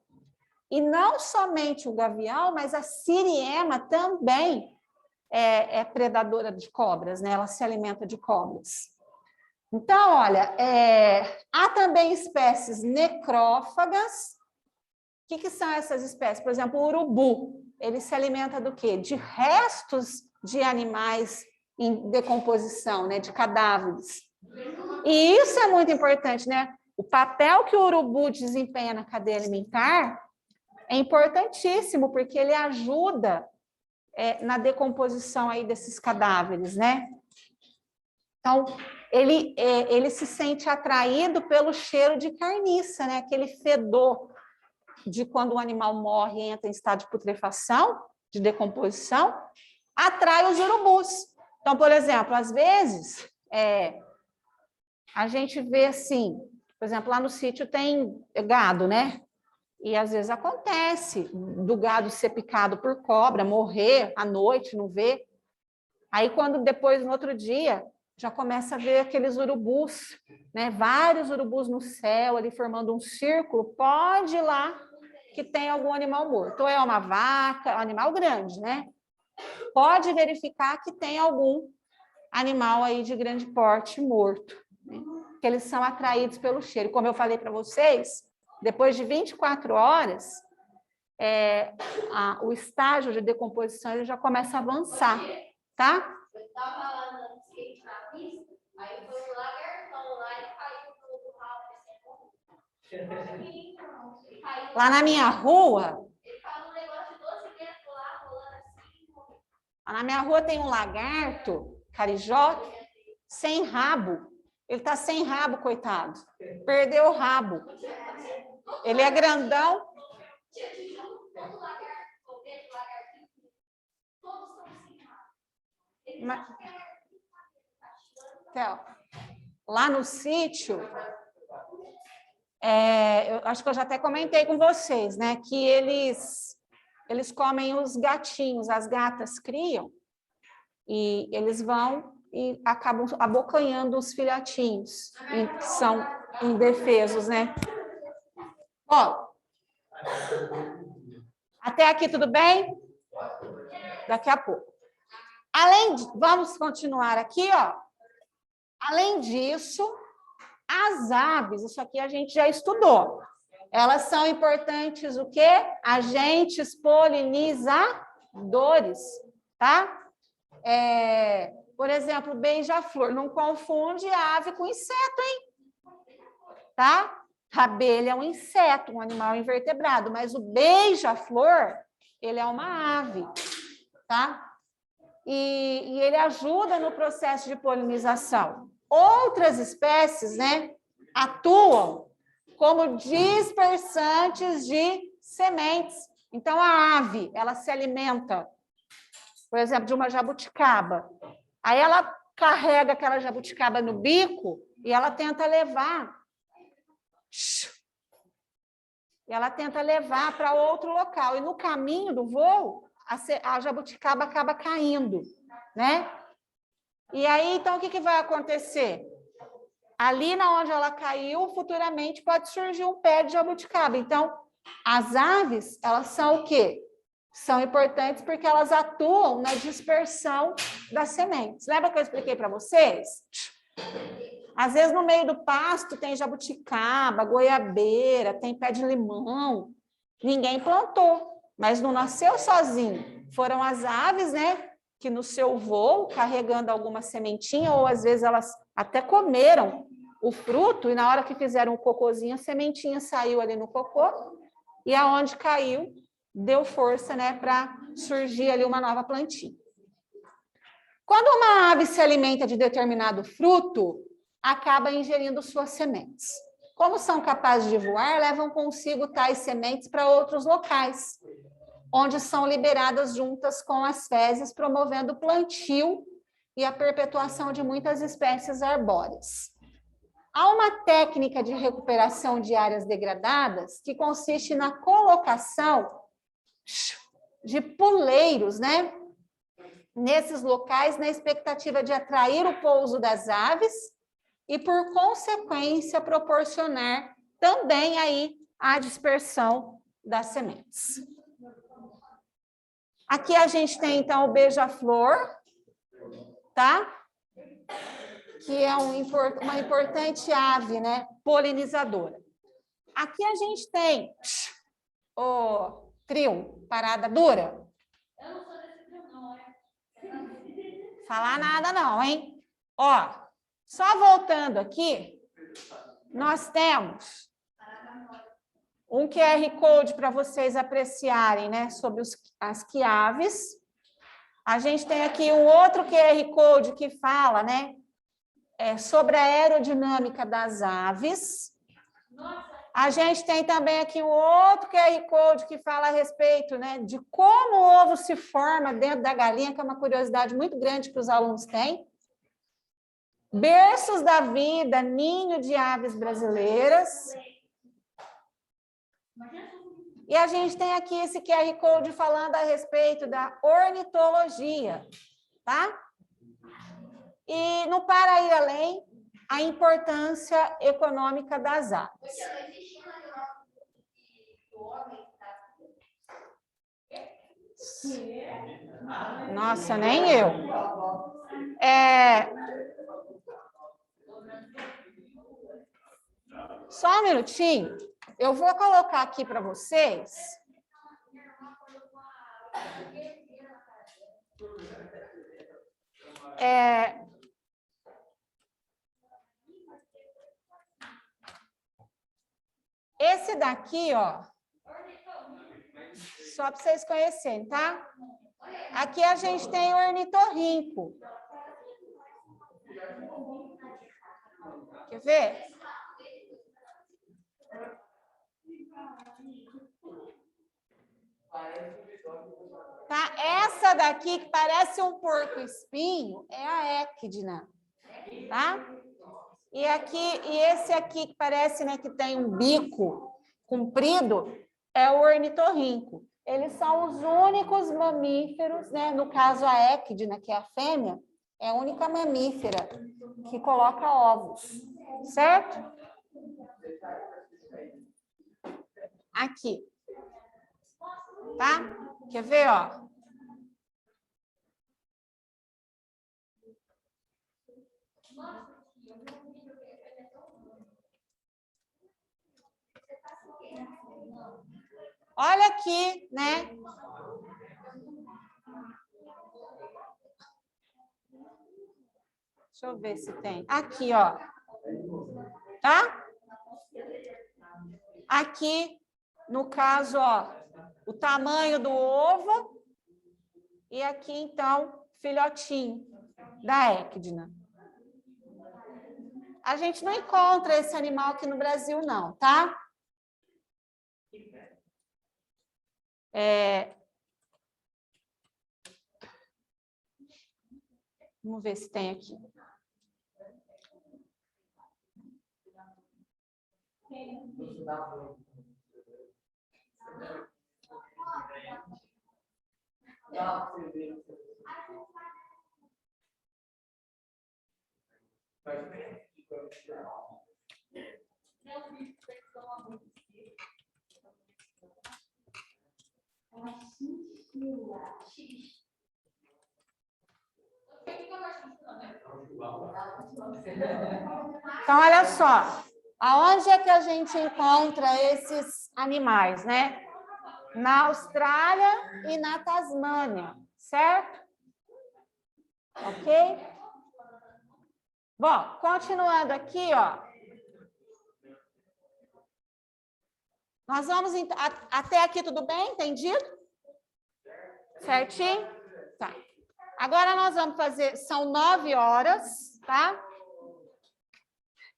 Speaker 1: E não somente o gavião, mas a siriema também é predadora de cobras, né? Ela se alimenta de cobras. Então, olha, há também espécies necrófagas. O que são essas espécies? Por exemplo, o urubu, ele se alimenta do quê? De restos de animais em decomposição, né? De cadáveres. E isso é muito importante, né? O papel que o urubu desempenha na cadeia alimentar é importantíssimo, porque ele ajuda na decomposição aí desses cadáveres, né? Então, ele se sente atraído pelo cheiro de carniça, né? Aquele fedor de quando o animal morre e entra em estado de putrefação, de decomposição, atrai os urubus. Então, por exemplo, às vezes, a gente vê assim, por exemplo, lá no sítio tem gado, né? E às vezes acontece do gado ser picado por cobra, morrer à noite, não vê. Aí quando depois, no outro dia, já começa a ver aqueles urubus, né? Vários urubus no céu, ali formando um círculo, pode ir lá que tem algum animal morto. Ou é uma vaca, um animal grande, né? Pode verificar que tem algum animal aí de grande porte morto, né? Que eles são atraídos pelo cheiro. Como eu falei para vocês, depois de 24 horas, o estágio de decomposição ele já começa a avançar, tá?
Speaker 5: Eu estava lá no skate na pista, aí foi um lagartão lá e caiu no rabo.
Speaker 1: Lá na minha rua,
Speaker 5: Ele faz um negócio de 12 metros lá, rolando assim.
Speaker 1: lá na minha rua tem um lagarto, carijó, sem rabo. Ele está sem rabo, coitado. Perdeu o rabo. Ele é grandão.
Speaker 5: Todo lagarto, eu vejo lagartinho, todos estão sem rabo. Ele
Speaker 1: Mas-
Speaker 5: não quer.
Speaker 1: Então, lá no sítio, eu acho que eu já até comentei com vocês, né? Que eles comem os gatinhos, as gatas criam, e eles vão e acabam abocanhando os filhotinhos, que são indefesos, né? Ó, até aqui tudo bem? Daqui a pouco. Vamos continuar aqui, ó. Além disso, as aves, isso aqui a gente já estudou. Elas são importantes o quê? Agentes polinizadores, tá? Por exemplo, beija-flor. Não confunde ave com inseto, hein? Tá? A abelha é um inseto, um animal invertebrado, mas o beija-flor, ele é uma ave, tá? E ele ajuda no processo de polinização. Outras espécies, né, atuam como dispersantes de sementes. Então, a ave, ela se alimenta, por exemplo, de uma jabuticaba. Aí ela carrega aquela jabuticaba no bico e ela tenta levar. E ela tenta levar para outro local. E no caminho do voo, a jabuticaba acaba caindo, né? E aí, então, o que vai acontecer? Ali na onde ela caiu, futuramente pode surgir um pé de jabuticaba. Então, as aves, elas são o quê? São importantes porque elas atuam na dispersão das sementes. Lembra que eu expliquei para vocês? Às vezes, no meio do pasto, tem jabuticaba, goiabeira, tem pé de limão. Ninguém plantou, mas não nasceu sozinho. Foram as aves, né, que no seu voo, carregando alguma sementinha, ou às vezes elas até comeram o fruto, e na hora que fizeram o cocôzinho, a sementinha saiu ali no cocô, e aonde caiu, deu força, né, para surgir ali uma nova plantinha. Quando uma ave se alimenta de determinado fruto, acaba ingerindo suas sementes. Como são capazes de voar, levam consigo tais sementes para outros locais, onde são liberadas juntas com as fezes, promovendo o plantio e a perpetuação de muitas espécies arbóreas. Há uma técnica de recuperação de áreas degradadas que consiste na colocação de puleiros, né, nesses locais, na expectativa de atrair o pouso das aves e, por consequência, proporcionar também aí a dispersão das sementes. Aqui a gente tem, então, o beija-flor, tá? Que é uma importante ave, né, polinizadora. Aqui a gente tem o trio, parada dura.
Speaker 5: Eu não sou desse trio, não, é?
Speaker 1: Falar nada não, hein? Ó, só voltando aqui, nós temos um QR Code para vocês apreciarem, né, sobre as quiaves. A gente tem aqui um outro QR Code que fala, né, sobre a aerodinâmica das aves. A gente tem também aqui um outro QR Code que fala a respeito, né, de como o ovo se forma dentro da galinha, que é uma curiosidade muito grande que os alunos têm. Berços da vida, ninho de aves brasileiras. E a gente tem aqui esse QR Code falando a respeito da ornitologia, tá? E no para ir além, a importância econômica das aves. Nossa, nem eu. Só um minutinho. Eu vou colocar aqui para vocês. Esse daqui, ó, só para vocês conhecerem, tá? Aqui a gente tem o ornitorrinco. Quer ver? Tá? Essa daqui, que parece um porco-espinho, é a equidna, tá? E esse aqui, que parece, né, que tem um bico comprido, é o ornitorrinco. Eles são os únicos mamíferos, né? No caso, a equidna, que é a fêmea, é a única mamífera que coloca ovos, certo? Aqui. Tá? Quer ver, ó? Olha aqui, né? Deixa eu ver se tem. Aqui, ó. Tá? Aqui, no caso, ó, o tamanho do ovo. E aqui, então, filhotinho da Ecdna. A gente não encontra esse animal aqui no Brasil, não, tá? Vamos ver se tem aqui. Então, olha só. Aonde é que a gente encontra esses animais, né? Na Austrália e na Tasmânia, certo? Ok? Bom, continuando aqui, ó. Nós vamos... Até aqui tudo bem? Entendido? Certinho? Tá. Agora nós vamos fazer... São 9 horas, tá?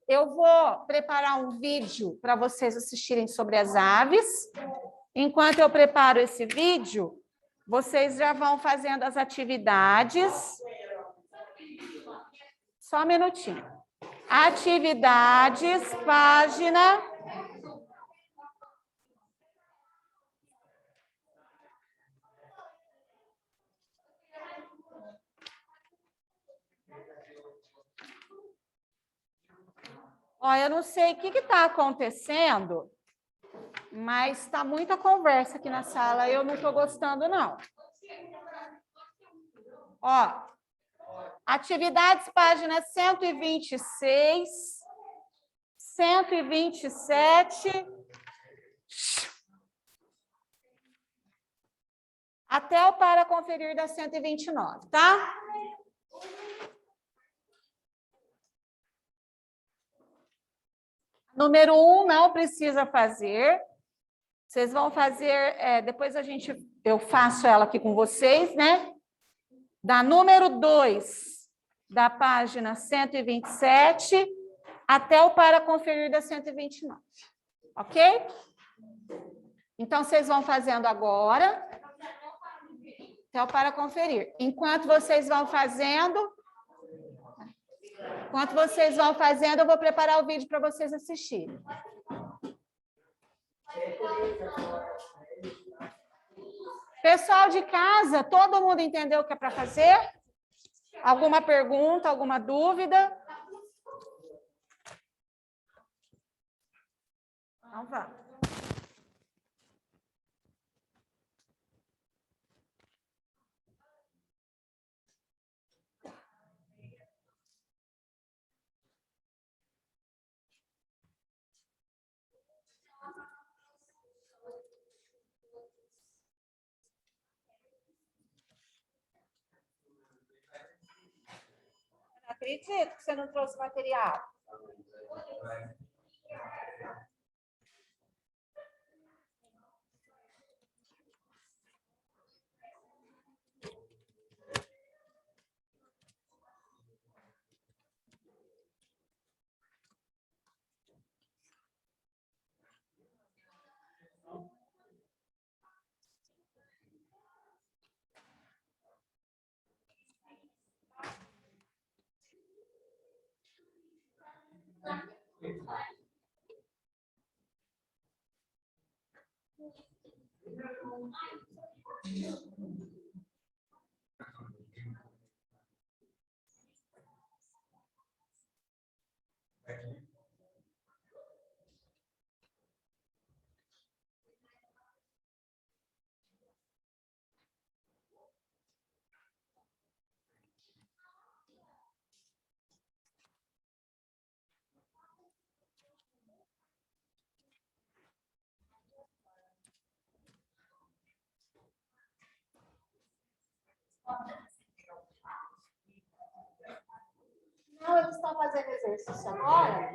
Speaker 1: Eu vou preparar um vídeo para vocês assistirem sobre as aves. Enquanto eu preparo esse vídeo, vocês já vão fazendo as atividades. Só um minutinho. Atividades, página... Ó, eu não sei o que está acontecendo, mas está muita conversa aqui na sala. Eu não estou gostando, não. Ó, atividades, página 126, 127, até o para conferir da 129, tá? Número 1 não precisa fazer. Vocês vão fazer, depois eu faço ela aqui com vocês, né? Da número 2, da página 127, até o para conferir da 129. Ok? Então, vocês vão fazendo agora, até o para conferir. Enquanto vocês vão fazendo, eu vou preparar o vídeo para vocês assistirem. Pessoal de casa, todo mundo entendeu o que é para fazer? Alguma pergunta, alguma dúvida? Então, vamos. Não acredito que você não trouxe material. estão fazendo exercício agora,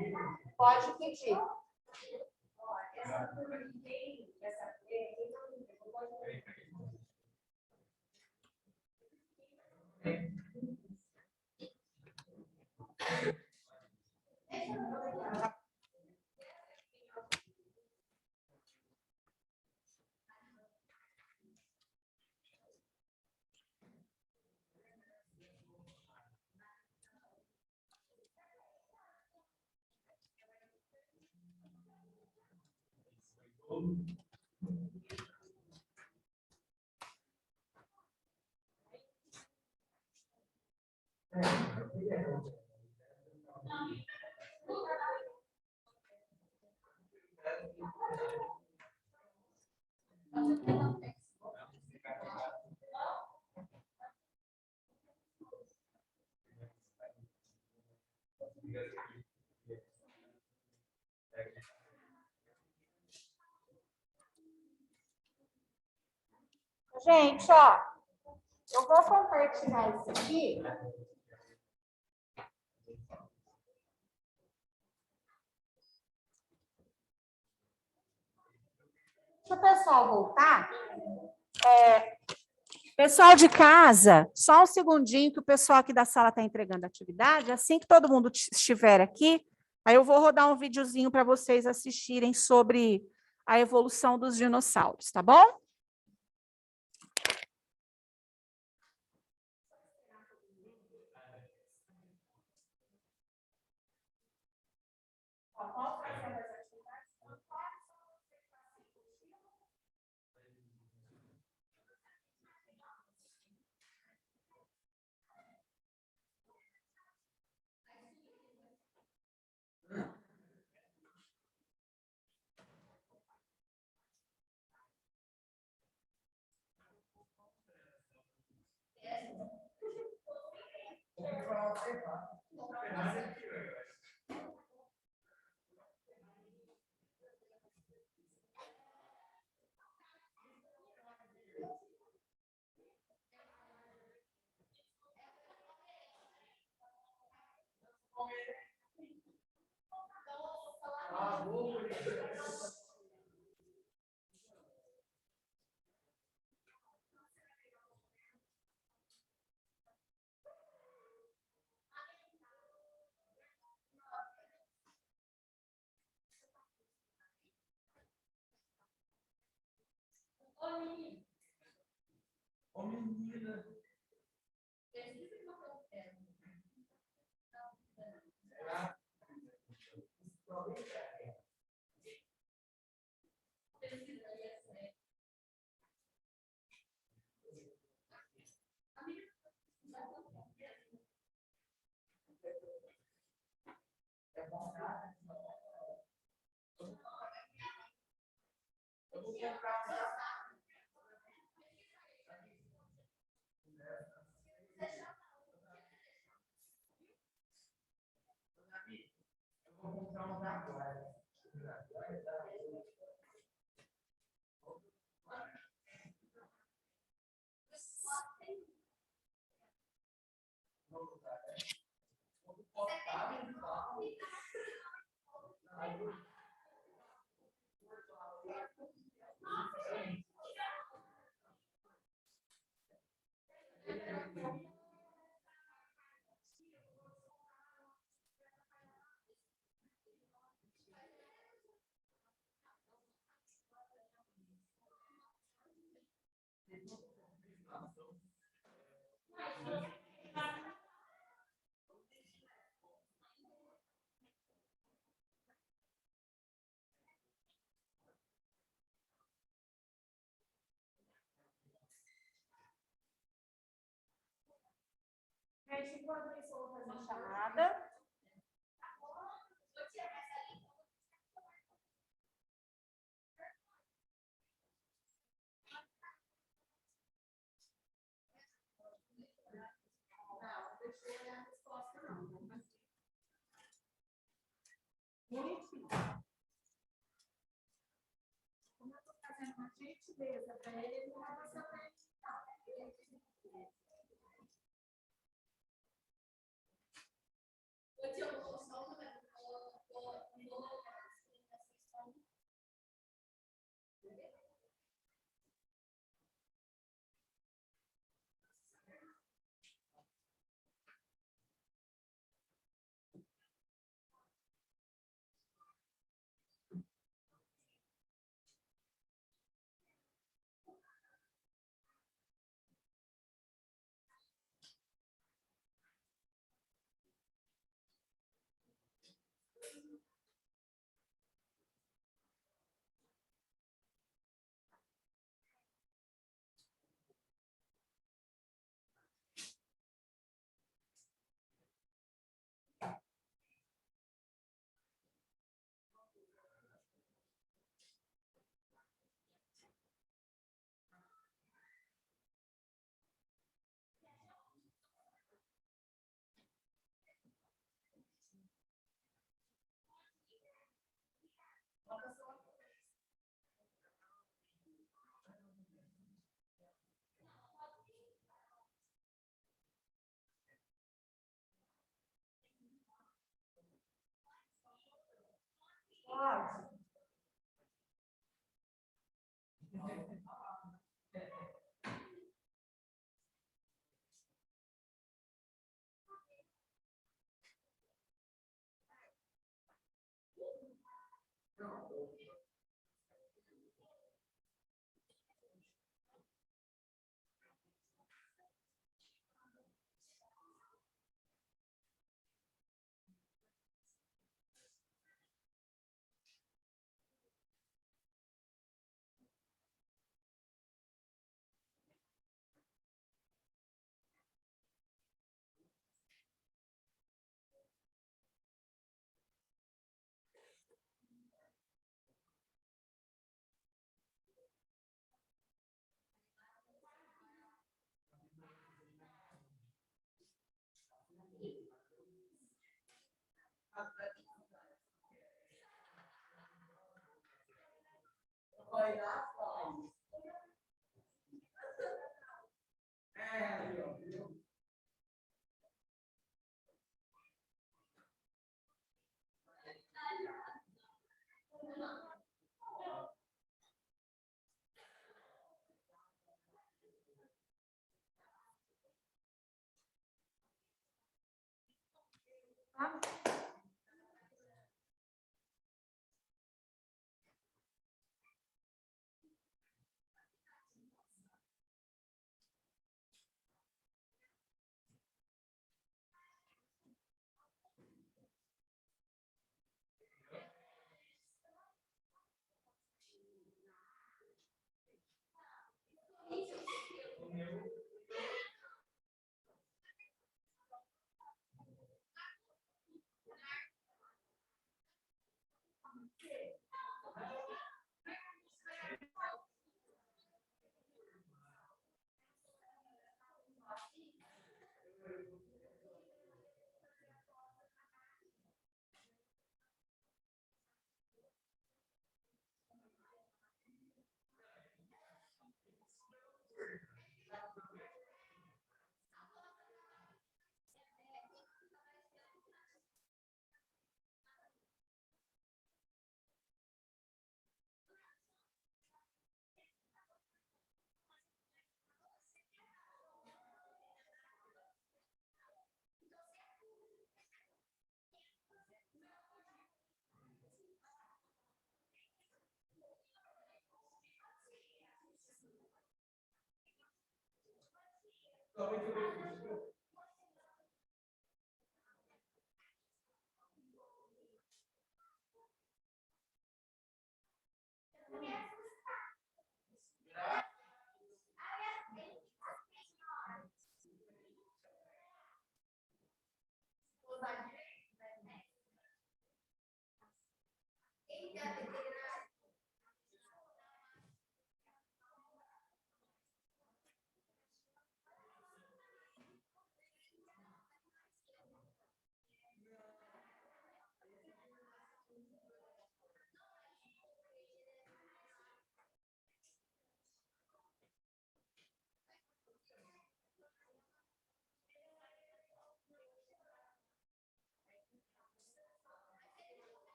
Speaker 1: pode pedir. Gente, ó, eu vou compartilhar isso aqui. Deixa o pessoal voltar. Pessoal de casa, só um segundinho que o pessoal aqui da sala está entregando a atividade. Assim que todo mundo estiver aqui, aí eu vou rodar um videozinho para vocês assistirem sobre a evolução dos dinossauros, tá bom? Gente, enquanto isso, eu vou fazer a chamada. Não, deixa eu olhar a resposta, não. Bonitinho. Como eu estou fazendo uma gentileza para ele não vai passar para ele. Ô, tio,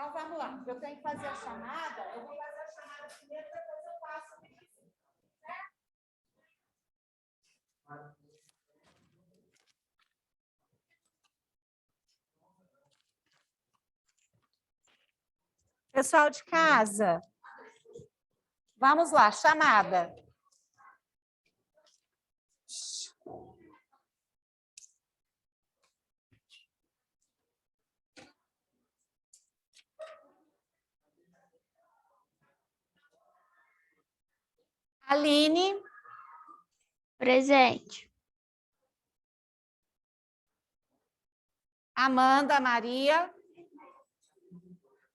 Speaker 1: Então, vamos lá. Eu tenho que fazer a chamada. Eu vou fazer a chamada primeiro, depois eu faço o requisito. Certo? Pessoal de casa, vamos lá, chamada. Aline.
Speaker 2: Presente.
Speaker 1: Amanda Maria.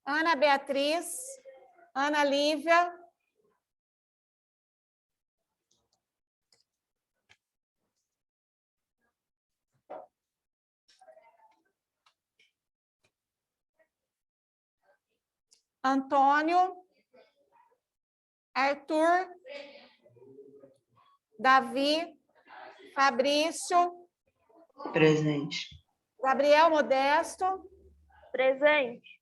Speaker 1: Ana Beatriz. Ana Lívia. Antônio, Arthur, Davi, Fabrício,
Speaker 6: Presente.
Speaker 1: Gabriel Modesto,
Speaker 7: Presente.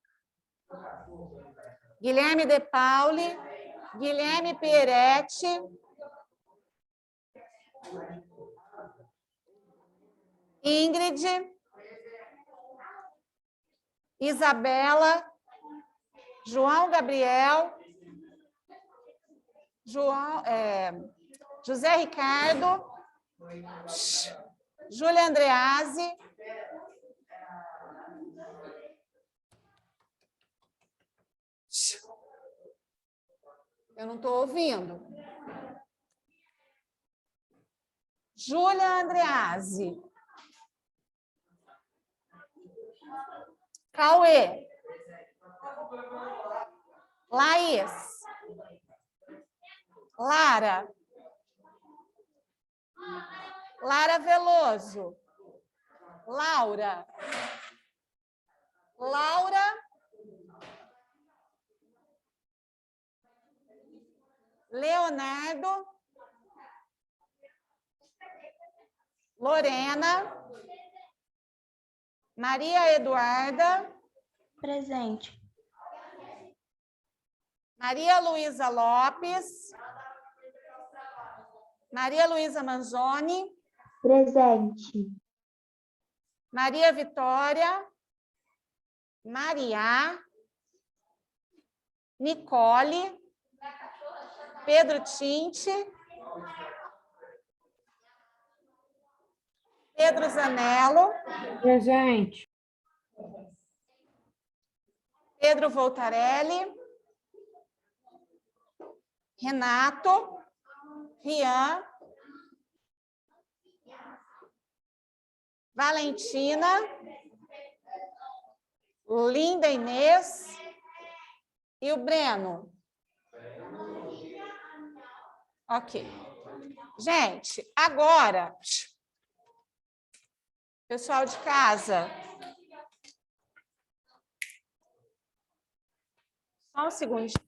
Speaker 1: Guilherme De Pauli, Guilherme Pieretti, Ingrid, Isabela, João Gabriel, José Ricardo, Júlia Andreazzi, eu não estou ouvindo. Júlia Andreazzi. Cauê. Laís. Lara. Lara Veloso. Laura. Laura. Leonardo. Lorena. Maria Eduarda.
Speaker 2: Presente.
Speaker 1: Maria Luísa Lopes. Maria Luísa Manzoni.
Speaker 4: Presente.
Speaker 1: Maria Vitória. Maria. Nicole. Pedro Tinte. Pedro Zanello.
Speaker 3: Presente.
Speaker 1: Pedro Voltarelli. Renato. Rian. Valentina. Linda Inês. E o Breno. Ok. Gente, agora, pessoal de casa, só um segundo.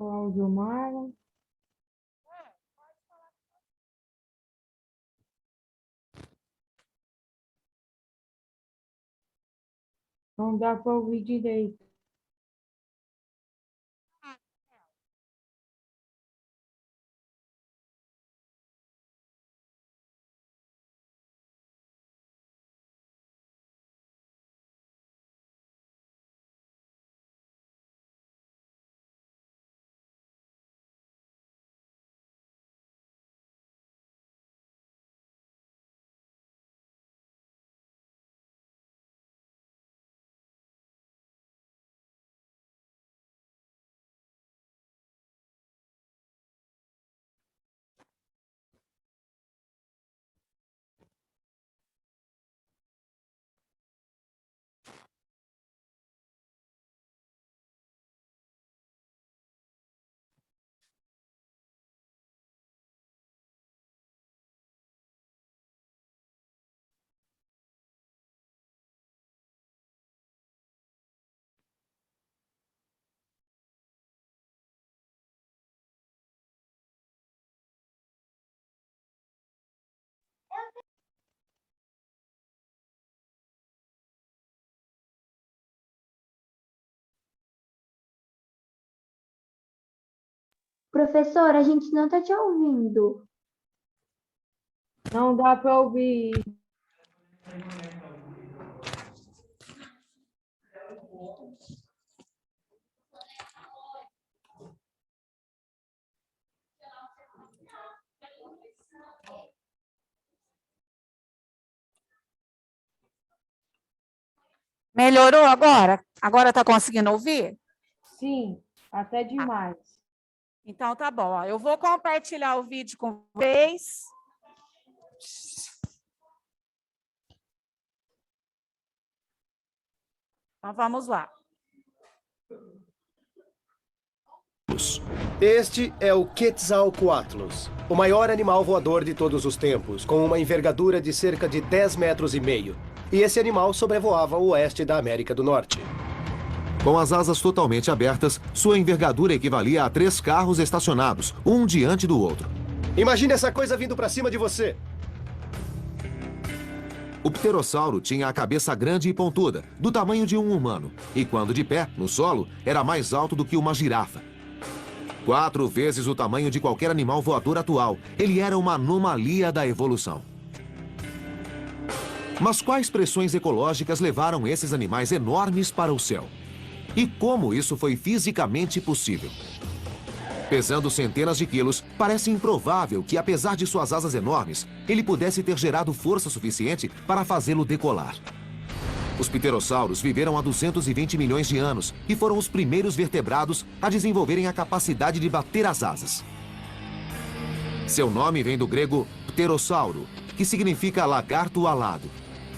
Speaker 3: Cláudio Mara. Não dá para ouvir direito.
Speaker 4: Professora, a gente não está te ouvindo.
Speaker 3: Não dá para ouvir.
Speaker 1: Melhorou agora? Agora está conseguindo ouvir?
Speaker 3: Sim, até demais.
Speaker 1: Então tá bom. Ó. Eu vou compartilhar o vídeo com vocês. Então vamos lá.
Speaker 8: Este é o Quetzalcoatlus, o maior animal voador de todos os tempos, com uma envergadura de cerca de 10,5 metros. E esse animal sobrevoava o oeste da América do Norte.
Speaker 9: Com as asas totalmente abertas, sua envergadura equivalia a 3 carros estacionados, um diante do outro.
Speaker 8: Imagine essa coisa vindo para cima de você.
Speaker 9: O pterossauro tinha a cabeça grande e pontuda, do tamanho de um humano, e quando de pé, no solo, era mais alto do que uma girafa. 4 vezes o tamanho de qualquer animal voador atual. Ele era uma anomalia da evolução. Mas quais pressões ecológicas levaram esses animais enormes para o céu? E como isso foi fisicamente possível? Pesando centenas de quilos, parece improvável que, apesar de suas asas enormes, ele pudesse ter gerado força suficiente para fazê-lo decolar. Os pterossauros viveram há 220 milhões de anos e foram os primeiros vertebrados a desenvolverem a capacidade de bater as asas. Seu nome vem do grego pterossauro, que significa lagarto alado.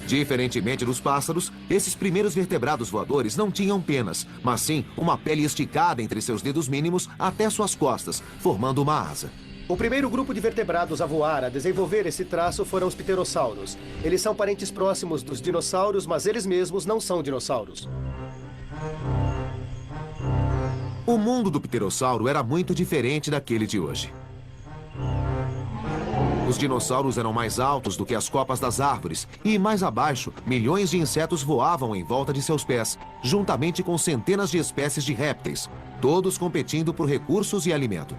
Speaker 9: Diferentemente dos pássaros, esses primeiros vertebrados voadores não tinham penas, mas sim uma pele esticada entre seus dedos mínimos até suas costas, formando uma asa.
Speaker 8: O primeiro grupo de vertebrados a voar, a desenvolver esse traço, foram os pterossauros. Eles são parentes próximos dos dinossauros, mas eles mesmos não são dinossauros.
Speaker 9: O mundo do pterossauro era muito diferente daquele de hoje. Os dinossauros eram mais altos do que as copas das árvores e, mais abaixo, milhões de insetos voavam em volta de seus pés, juntamente com centenas de espécies de répteis, todos competindo por recursos e alimento.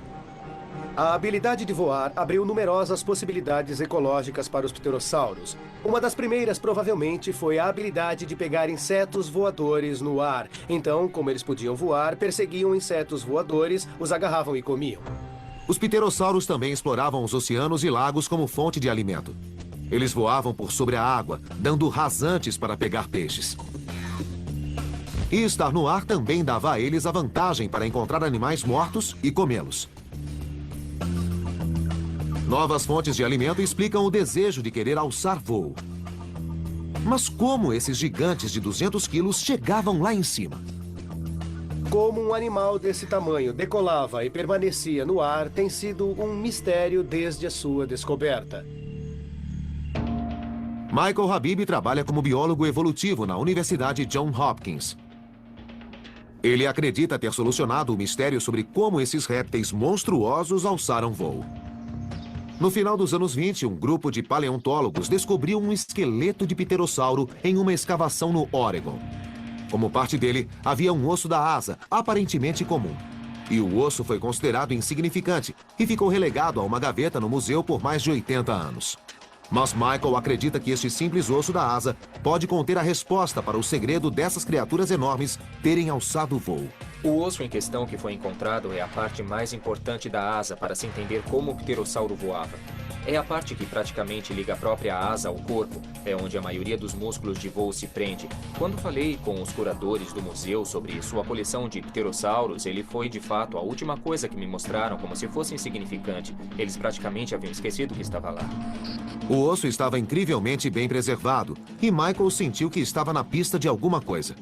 Speaker 8: A habilidade de voar abriu numerosas possibilidades ecológicas para os pterossauros. Uma das primeiras, provavelmente, foi a habilidade de pegar insetos voadores no ar. Então, como eles podiam voar, perseguiam insetos voadores, os agarravam e comiam.
Speaker 9: Os pterossauros também exploravam os oceanos e lagos como fonte de alimento. Eles voavam por sobre a água, dando rasantes para pegar peixes. E estar no ar também dava a eles a vantagem para encontrar animais mortos e comê-los. Novas fontes de alimento explicam o desejo de querer alçar voo. Mas como esses gigantes de 200 quilos chegavam lá em cima?
Speaker 8: Como um animal desse tamanho decolava e permanecia no ar tem sido um mistério desde a sua descoberta.
Speaker 9: Michael Habib trabalha como biólogo evolutivo na Universidade Johns Hopkins. Ele acredita ter solucionado o mistério sobre como esses répteis monstruosos alçaram voo. No final dos anos 20, um grupo de paleontólogos descobriu um esqueleto de pterossauro em uma escavação no Oregon. Como parte dele, havia um osso da asa, aparentemente comum. E o osso foi considerado insignificante e ficou relegado a uma gaveta no museu por mais de 80 anos. Mas Michael acredita que este simples osso da asa pode conter a resposta para o segredo dessas criaturas enormes terem alçado voo.
Speaker 10: O osso em questão que foi encontrado é a parte mais importante da asa para se entender como o pterossauro voava. É a parte que praticamente liga a própria asa ao corpo, é onde a maioria dos músculos de voo se prende. Quando falei com os curadores do museu sobre sua coleção de pterossauros, ele foi de fato a última coisa que me mostraram como se fosse insignificante. Eles praticamente haviam esquecido que estava lá.
Speaker 9: O osso estava incrivelmente bem preservado e Michael sentiu que estava na pista de alguma coisa.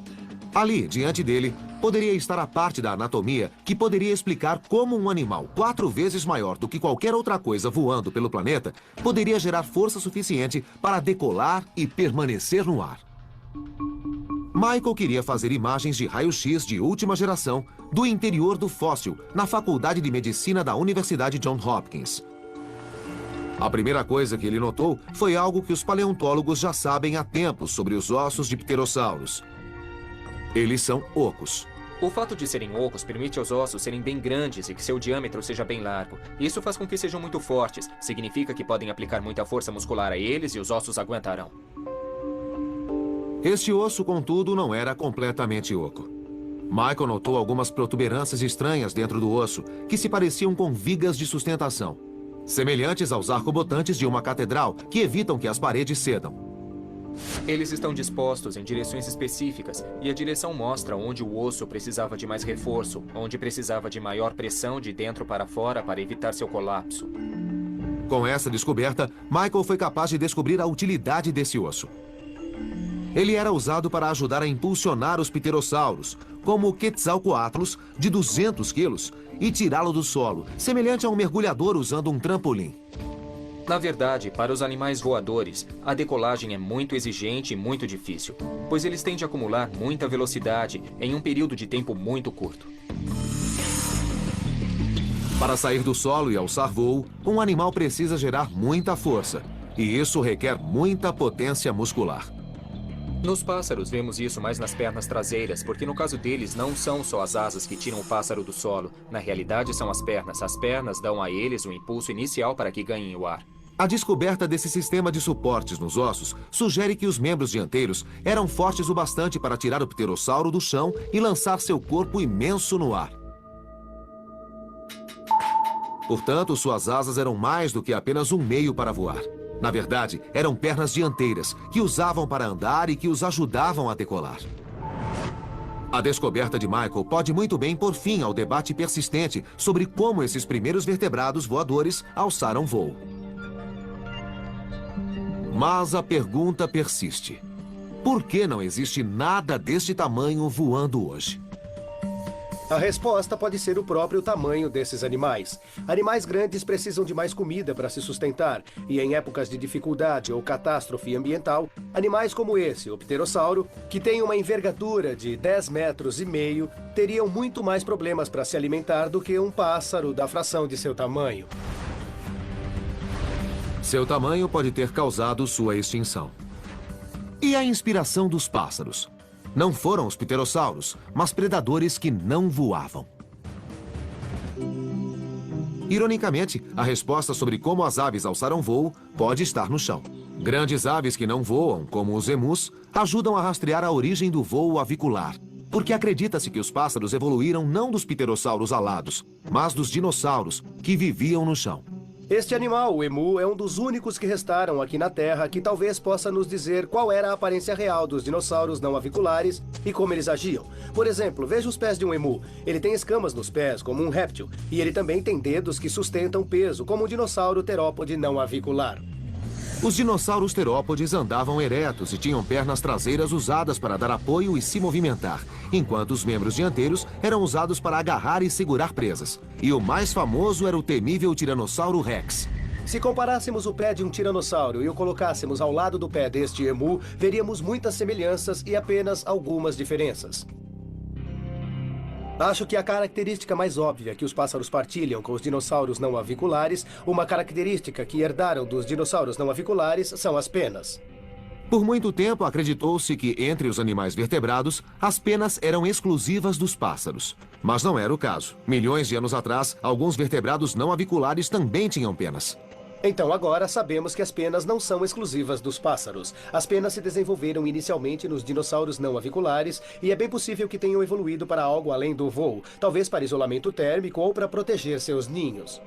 Speaker 9: Ali, diante dele, poderia estar a parte da anatomia que poderia explicar como um animal 4 vezes maior do que qualquer outra coisa voando pelo planeta poderia gerar força suficiente para decolar e permanecer no ar. Michael queria fazer imagens de raio-x de última geração do interior do fóssil na Faculdade de Medicina da Universidade Johns Hopkins. A primeira coisa que ele notou foi algo que os paleontólogos já sabem há tempos sobre os ossos de pterossauros. Eles são ocos.
Speaker 10: O fato de serem ocos permite aos ossos serem bem grandes e que seu diâmetro seja bem largo. Isso faz com que sejam muito fortes. Significa que podem aplicar muita força muscular a eles e os ossos aguentarão.
Speaker 9: Este osso, contudo, não era completamente oco. Michael notou algumas protuberâncias estranhas dentro do osso, que se pareciam com vigas de sustentação, semelhantes aos arcobotantes de uma catedral, que evitam que as paredes cedam.
Speaker 10: Eles estão dispostos em direções específicas, e a direção mostra onde o osso precisava de mais reforço, onde precisava de maior pressão de dentro para fora para evitar seu colapso.
Speaker 9: Com essa descoberta, Michael foi capaz de descobrir a utilidade desse osso. Ele era usado para ajudar a impulsionar os pterossauros, como o Quetzalcoatlus, de 200 quilos, e tirá-lo do solo, semelhante a um mergulhador usando um trampolim.
Speaker 10: Na verdade, para os animais voadores, a decolagem é muito exigente e muito difícil, pois eles tendem a acumular muita velocidade em um período de tempo muito curto.
Speaker 9: Para sair do solo e alçar voo, um animal precisa gerar muita força, e isso requer muita potência muscular.
Speaker 10: Nos pássaros, vemos isso mais nas pernas traseiras, porque no caso deles não são só as asas que tiram o pássaro do solo. Na realidade, são as pernas. As pernas dão a eles o impulso inicial para que ganhem o ar.
Speaker 9: A descoberta desse sistema de suportes nos ossos sugere que os membros dianteiros eram fortes o bastante para tirar o pterossauro do chão e lançar seu corpo imenso no ar. Portanto, suas asas eram mais do que apenas um meio para voar. Na verdade, eram pernas dianteiras, que usavam para andar e que os ajudavam a decolar. A descoberta de Michael pode muito bem pôr fim ao debate persistente sobre como esses primeiros vertebrados voadores alçaram voo. Mas a pergunta persiste. Por que não existe nada deste tamanho voando hoje?
Speaker 8: A resposta pode ser o próprio tamanho desses animais. Animais grandes precisam de mais comida para se sustentar, e em épocas de dificuldade ou catástrofe ambiental, animais como esse, o pterossauro, que tem uma envergadura de 10,5 metros, teriam muito mais problemas para se alimentar do que um pássaro da fração de seu tamanho.
Speaker 9: Seu tamanho pode ter causado sua extinção. E a inspiração dos pássaros? Não foram os pterossauros, mas predadores que não voavam. Ironicamente, a resposta sobre como as aves alçaram voo pode estar no chão. Grandes aves que não voam, como os emus, ajudam a rastrear a origem do voo avicular, porque acredita-se que os pássaros evoluíram não dos pterossauros alados, mas dos dinossauros, que viviam no chão.
Speaker 8: Este animal, o emu, é um dos únicos que restaram aqui na Terra que talvez possa nos dizer qual era a aparência real dos dinossauros não aviculares e como eles agiam. Por exemplo, veja os pés de um emu. Ele tem escamas nos pés, como um réptil, e ele também tem dedos que sustentam peso, como um dinossauro terópode não avicular.
Speaker 9: Os dinossauros terópodes andavam eretos e tinham pernas traseiras usadas para dar apoio e se movimentar, enquanto os membros dianteiros eram usados para agarrar e segurar presas. E o mais famoso era o temível Tiranossauro Rex.
Speaker 8: Se comparássemos o pé de um tiranossauro e o colocássemos ao lado do pé deste emu, veríamos muitas semelhanças e apenas algumas diferenças. Acho que a característica mais óbvia que os pássaros partilham com os dinossauros não aviculares, uma característica que herdaram dos dinossauros não aviculares, são as penas.
Speaker 9: Por muito tempo, acreditou-se que, entre os animais vertebrados, as penas eram exclusivas dos pássaros. Mas não era o caso. Milhões de anos atrás, alguns vertebrados não aviculares também tinham penas.
Speaker 8: Então agora sabemos que as penas não são exclusivas dos pássaros. As penas se desenvolveram inicialmente nos dinossauros não aviculares e é bem possível que tenham evoluído para algo além do voo, talvez para isolamento térmico ou para proteger seus ninhos.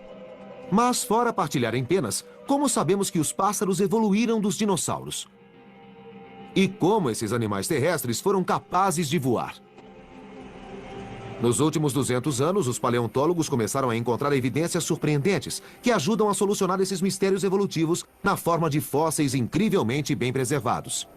Speaker 9: Mas, fora partilharem penas, como sabemos que os pássaros evoluíram dos dinossauros? E como esses animais terrestres foram capazes de voar? Nos últimos 200 anos, os paleontólogos começaram a encontrar evidências surpreendentes que ajudam a solucionar esses mistérios evolutivos na forma de fósseis incrivelmente bem preservados.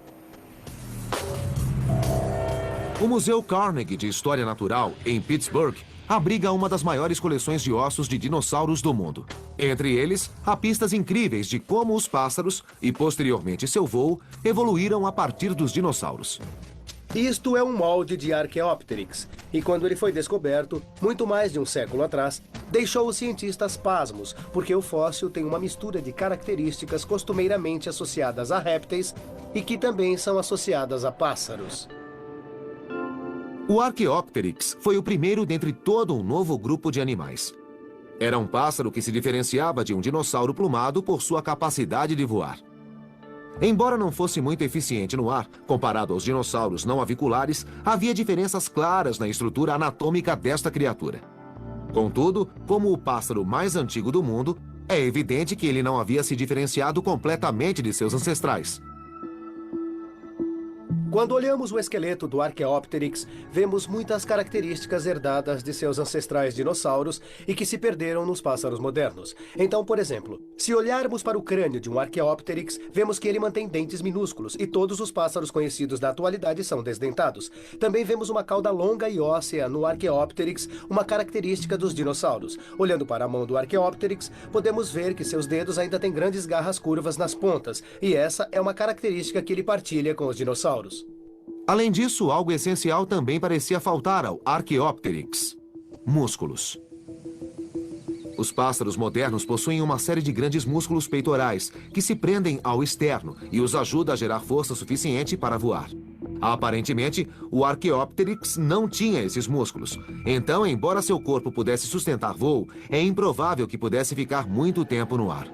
Speaker 9: O Museu Carnegie de História Natural, em Pittsburgh, abriga uma das maiores coleções de ossos de dinossauros do mundo. Entre eles, há pistas incríveis de como os pássaros, e posteriormente seu voo, evoluíram a partir dos dinossauros.
Speaker 8: Isto é um molde de Archaeopteryx, e quando ele foi descoberto, muito mais de um século atrás, deixou os cientistas pasmos, porque o fóssil tem uma mistura de características costumeiramente associadas a répteis e que também são associadas a pássaros.
Speaker 9: O Archaeopteryx foi o primeiro dentre todo um novo grupo de animais. Era um pássaro que se diferenciava de um dinossauro plumado por sua capacidade de voar. Embora não fosse muito eficiente no ar, comparado aos dinossauros não aviculares, havia diferenças claras na estrutura anatômica desta criatura. Contudo, como o pássaro mais antigo do mundo, é evidente que ele não havia se diferenciado completamente de seus ancestrais.
Speaker 8: Quando olhamos o esqueleto do Archaeopteryx, vemos muitas características herdadas de seus ancestrais dinossauros e que se perderam nos pássaros modernos. Então, por exemplo, se olharmos para o crânio de um Archaeopteryx, vemos que ele mantém dentes minúsculos e todos os pássaros conhecidos da atualidade são desdentados. Também vemos uma cauda longa e óssea no Archaeopteryx, uma característica dos dinossauros. Olhando para a mão do Archaeopteryx, podemos ver que seus dedos ainda têm grandes garras curvas nas pontas, e essa é uma característica que ele partilha com os dinossauros.
Speaker 9: Além disso, algo essencial também parecia faltar ao Archaeopteryx: músculos. Os pássaros modernos possuem uma série de grandes músculos peitorais que se prendem ao externo e os ajuda a gerar força suficiente para voar. Aparentemente, o Archaeopteryx não tinha esses músculos. Então, embora seu corpo pudesse sustentar voo, é improvável que pudesse ficar muito tempo no ar.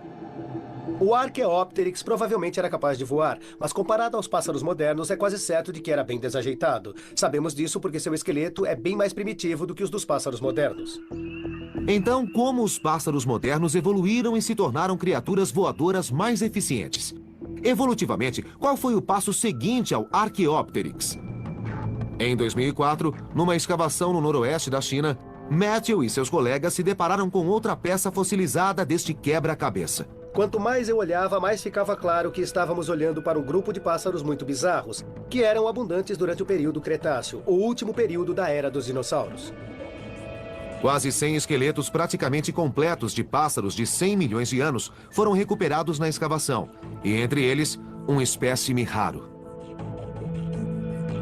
Speaker 8: O Archaeopteryx provavelmente era capaz de voar, mas comparado aos pássaros modernos, é quase certo de que era bem desajeitado. Sabemos disso porque seu esqueleto é bem mais primitivo do que os dos pássaros modernos.
Speaker 9: Então, como os pássaros modernos evoluíram e se tornaram criaturas voadoras mais eficientes? Evolutivamente, qual foi o passo seguinte ao Archaeopteryx? Em 2004, numa escavação no noroeste da China, Matthew e seus colegas se depararam com outra peça fossilizada deste quebra-cabeça.
Speaker 8: Quanto mais eu olhava, mais ficava claro que estávamos olhando para um grupo de pássaros muito bizarros, que eram abundantes durante o período Cretáceo, o último período da era dos dinossauros.
Speaker 9: Quase 100 esqueletos praticamente completos de pássaros de 100 milhões de anos foram recuperados na escavação, e entre eles, um espécime raro.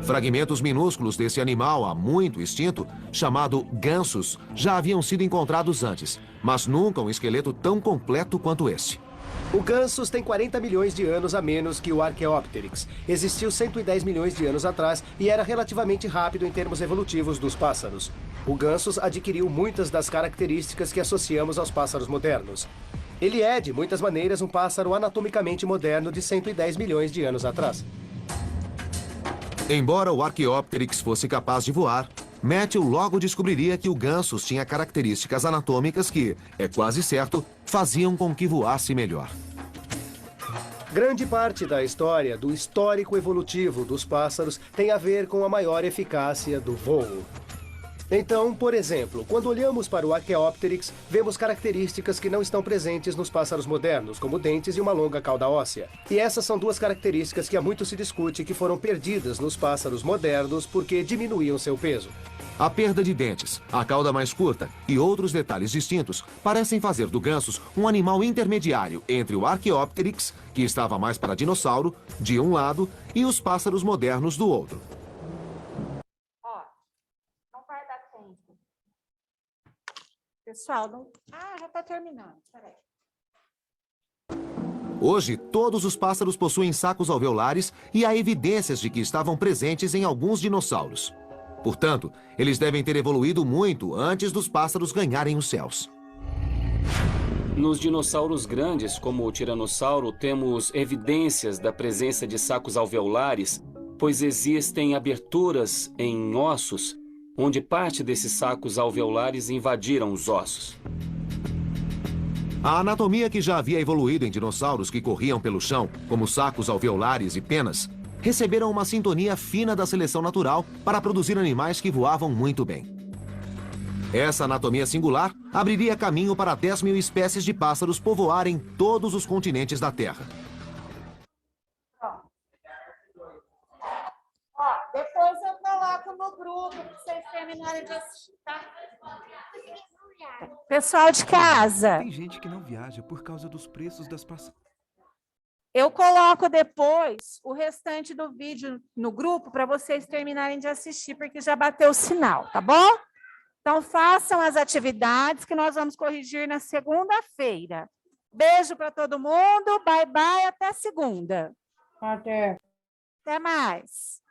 Speaker 9: Fragmentos minúsculos desse animal há muito extinto, chamado gansos, já haviam sido encontrados antes, mas nunca um esqueleto tão completo quanto esse.
Speaker 8: O Gansus tem 40 milhões de anos a menos que o Archaeopteryx. Existiu 110 milhões de anos atrás e era relativamente rápido em termos evolutivos dos pássaros. O Gansus adquiriu muitas das características que associamos aos pássaros modernos. Ele é, de muitas maneiras, um pássaro anatomicamente moderno de 110 milhões de anos atrás.
Speaker 9: Embora o Archaeopteryx fosse capaz de voar, Matthew logo descobriria que o Gansus tinha características anatômicas que, é quase certo, faziam com que voasse melhor.
Speaker 8: Grande parte da história do histórico evolutivo dos pássaros tem a ver com a maior eficácia do voo. Então, por exemplo, quando olhamos para o Archaeopteryx, vemos características que não estão presentes nos pássaros modernos, como dentes e uma longa cauda óssea. E essas são duas características que há muito se discute que foram perdidas nos pássaros modernos porque diminuíam seu peso.
Speaker 9: A perda de dentes, a cauda mais curta e outros detalhes distintos parecem fazer do Gansus um animal intermediário entre o Archaeopteryx, que estava mais para dinossauro, de um lado, e os pássaros modernos do outro.
Speaker 1: Ó, não vai dar tempo. Pessoal, não... já está terminando. Peraí.
Speaker 9: Hoje, todos os pássaros possuem sacos alveolares e há evidências de que estavam presentes em alguns dinossauros. Portanto, eles devem ter evoluído muito antes dos pássaros ganharem os céus.
Speaker 11: Nos dinossauros grandes, como o tiranossauro, temos evidências da presença de sacos alveolares, pois existem aberturas em ossos, onde parte desses sacos alveolares invadiram os ossos.
Speaker 9: A anatomia que já havia evoluído em dinossauros que corriam pelo chão, como sacos alveolares e penas, receberam uma sintonia fina da seleção natural para produzir animais que voavam muito bem. Essa anatomia singular abriria caminho para 10 mil espécies de pássaros povoarem todos os continentes da Terra.
Speaker 1: Depois eu coloco no grupo para vocês terminarem de assistir, tá? Pessoal de casa,
Speaker 12: Tem gente que não viaja por causa dos preços das passagens.
Speaker 1: eu coloco depois o restante do vídeo no grupo para vocês terminarem de assistir, porque já bateu o sinal, tá bom? Então, façam as atividades que nós vamos corrigir na segunda-feira. Beijo para todo mundo, bye, bye, até segunda.
Speaker 3: Até.
Speaker 1: Até mais.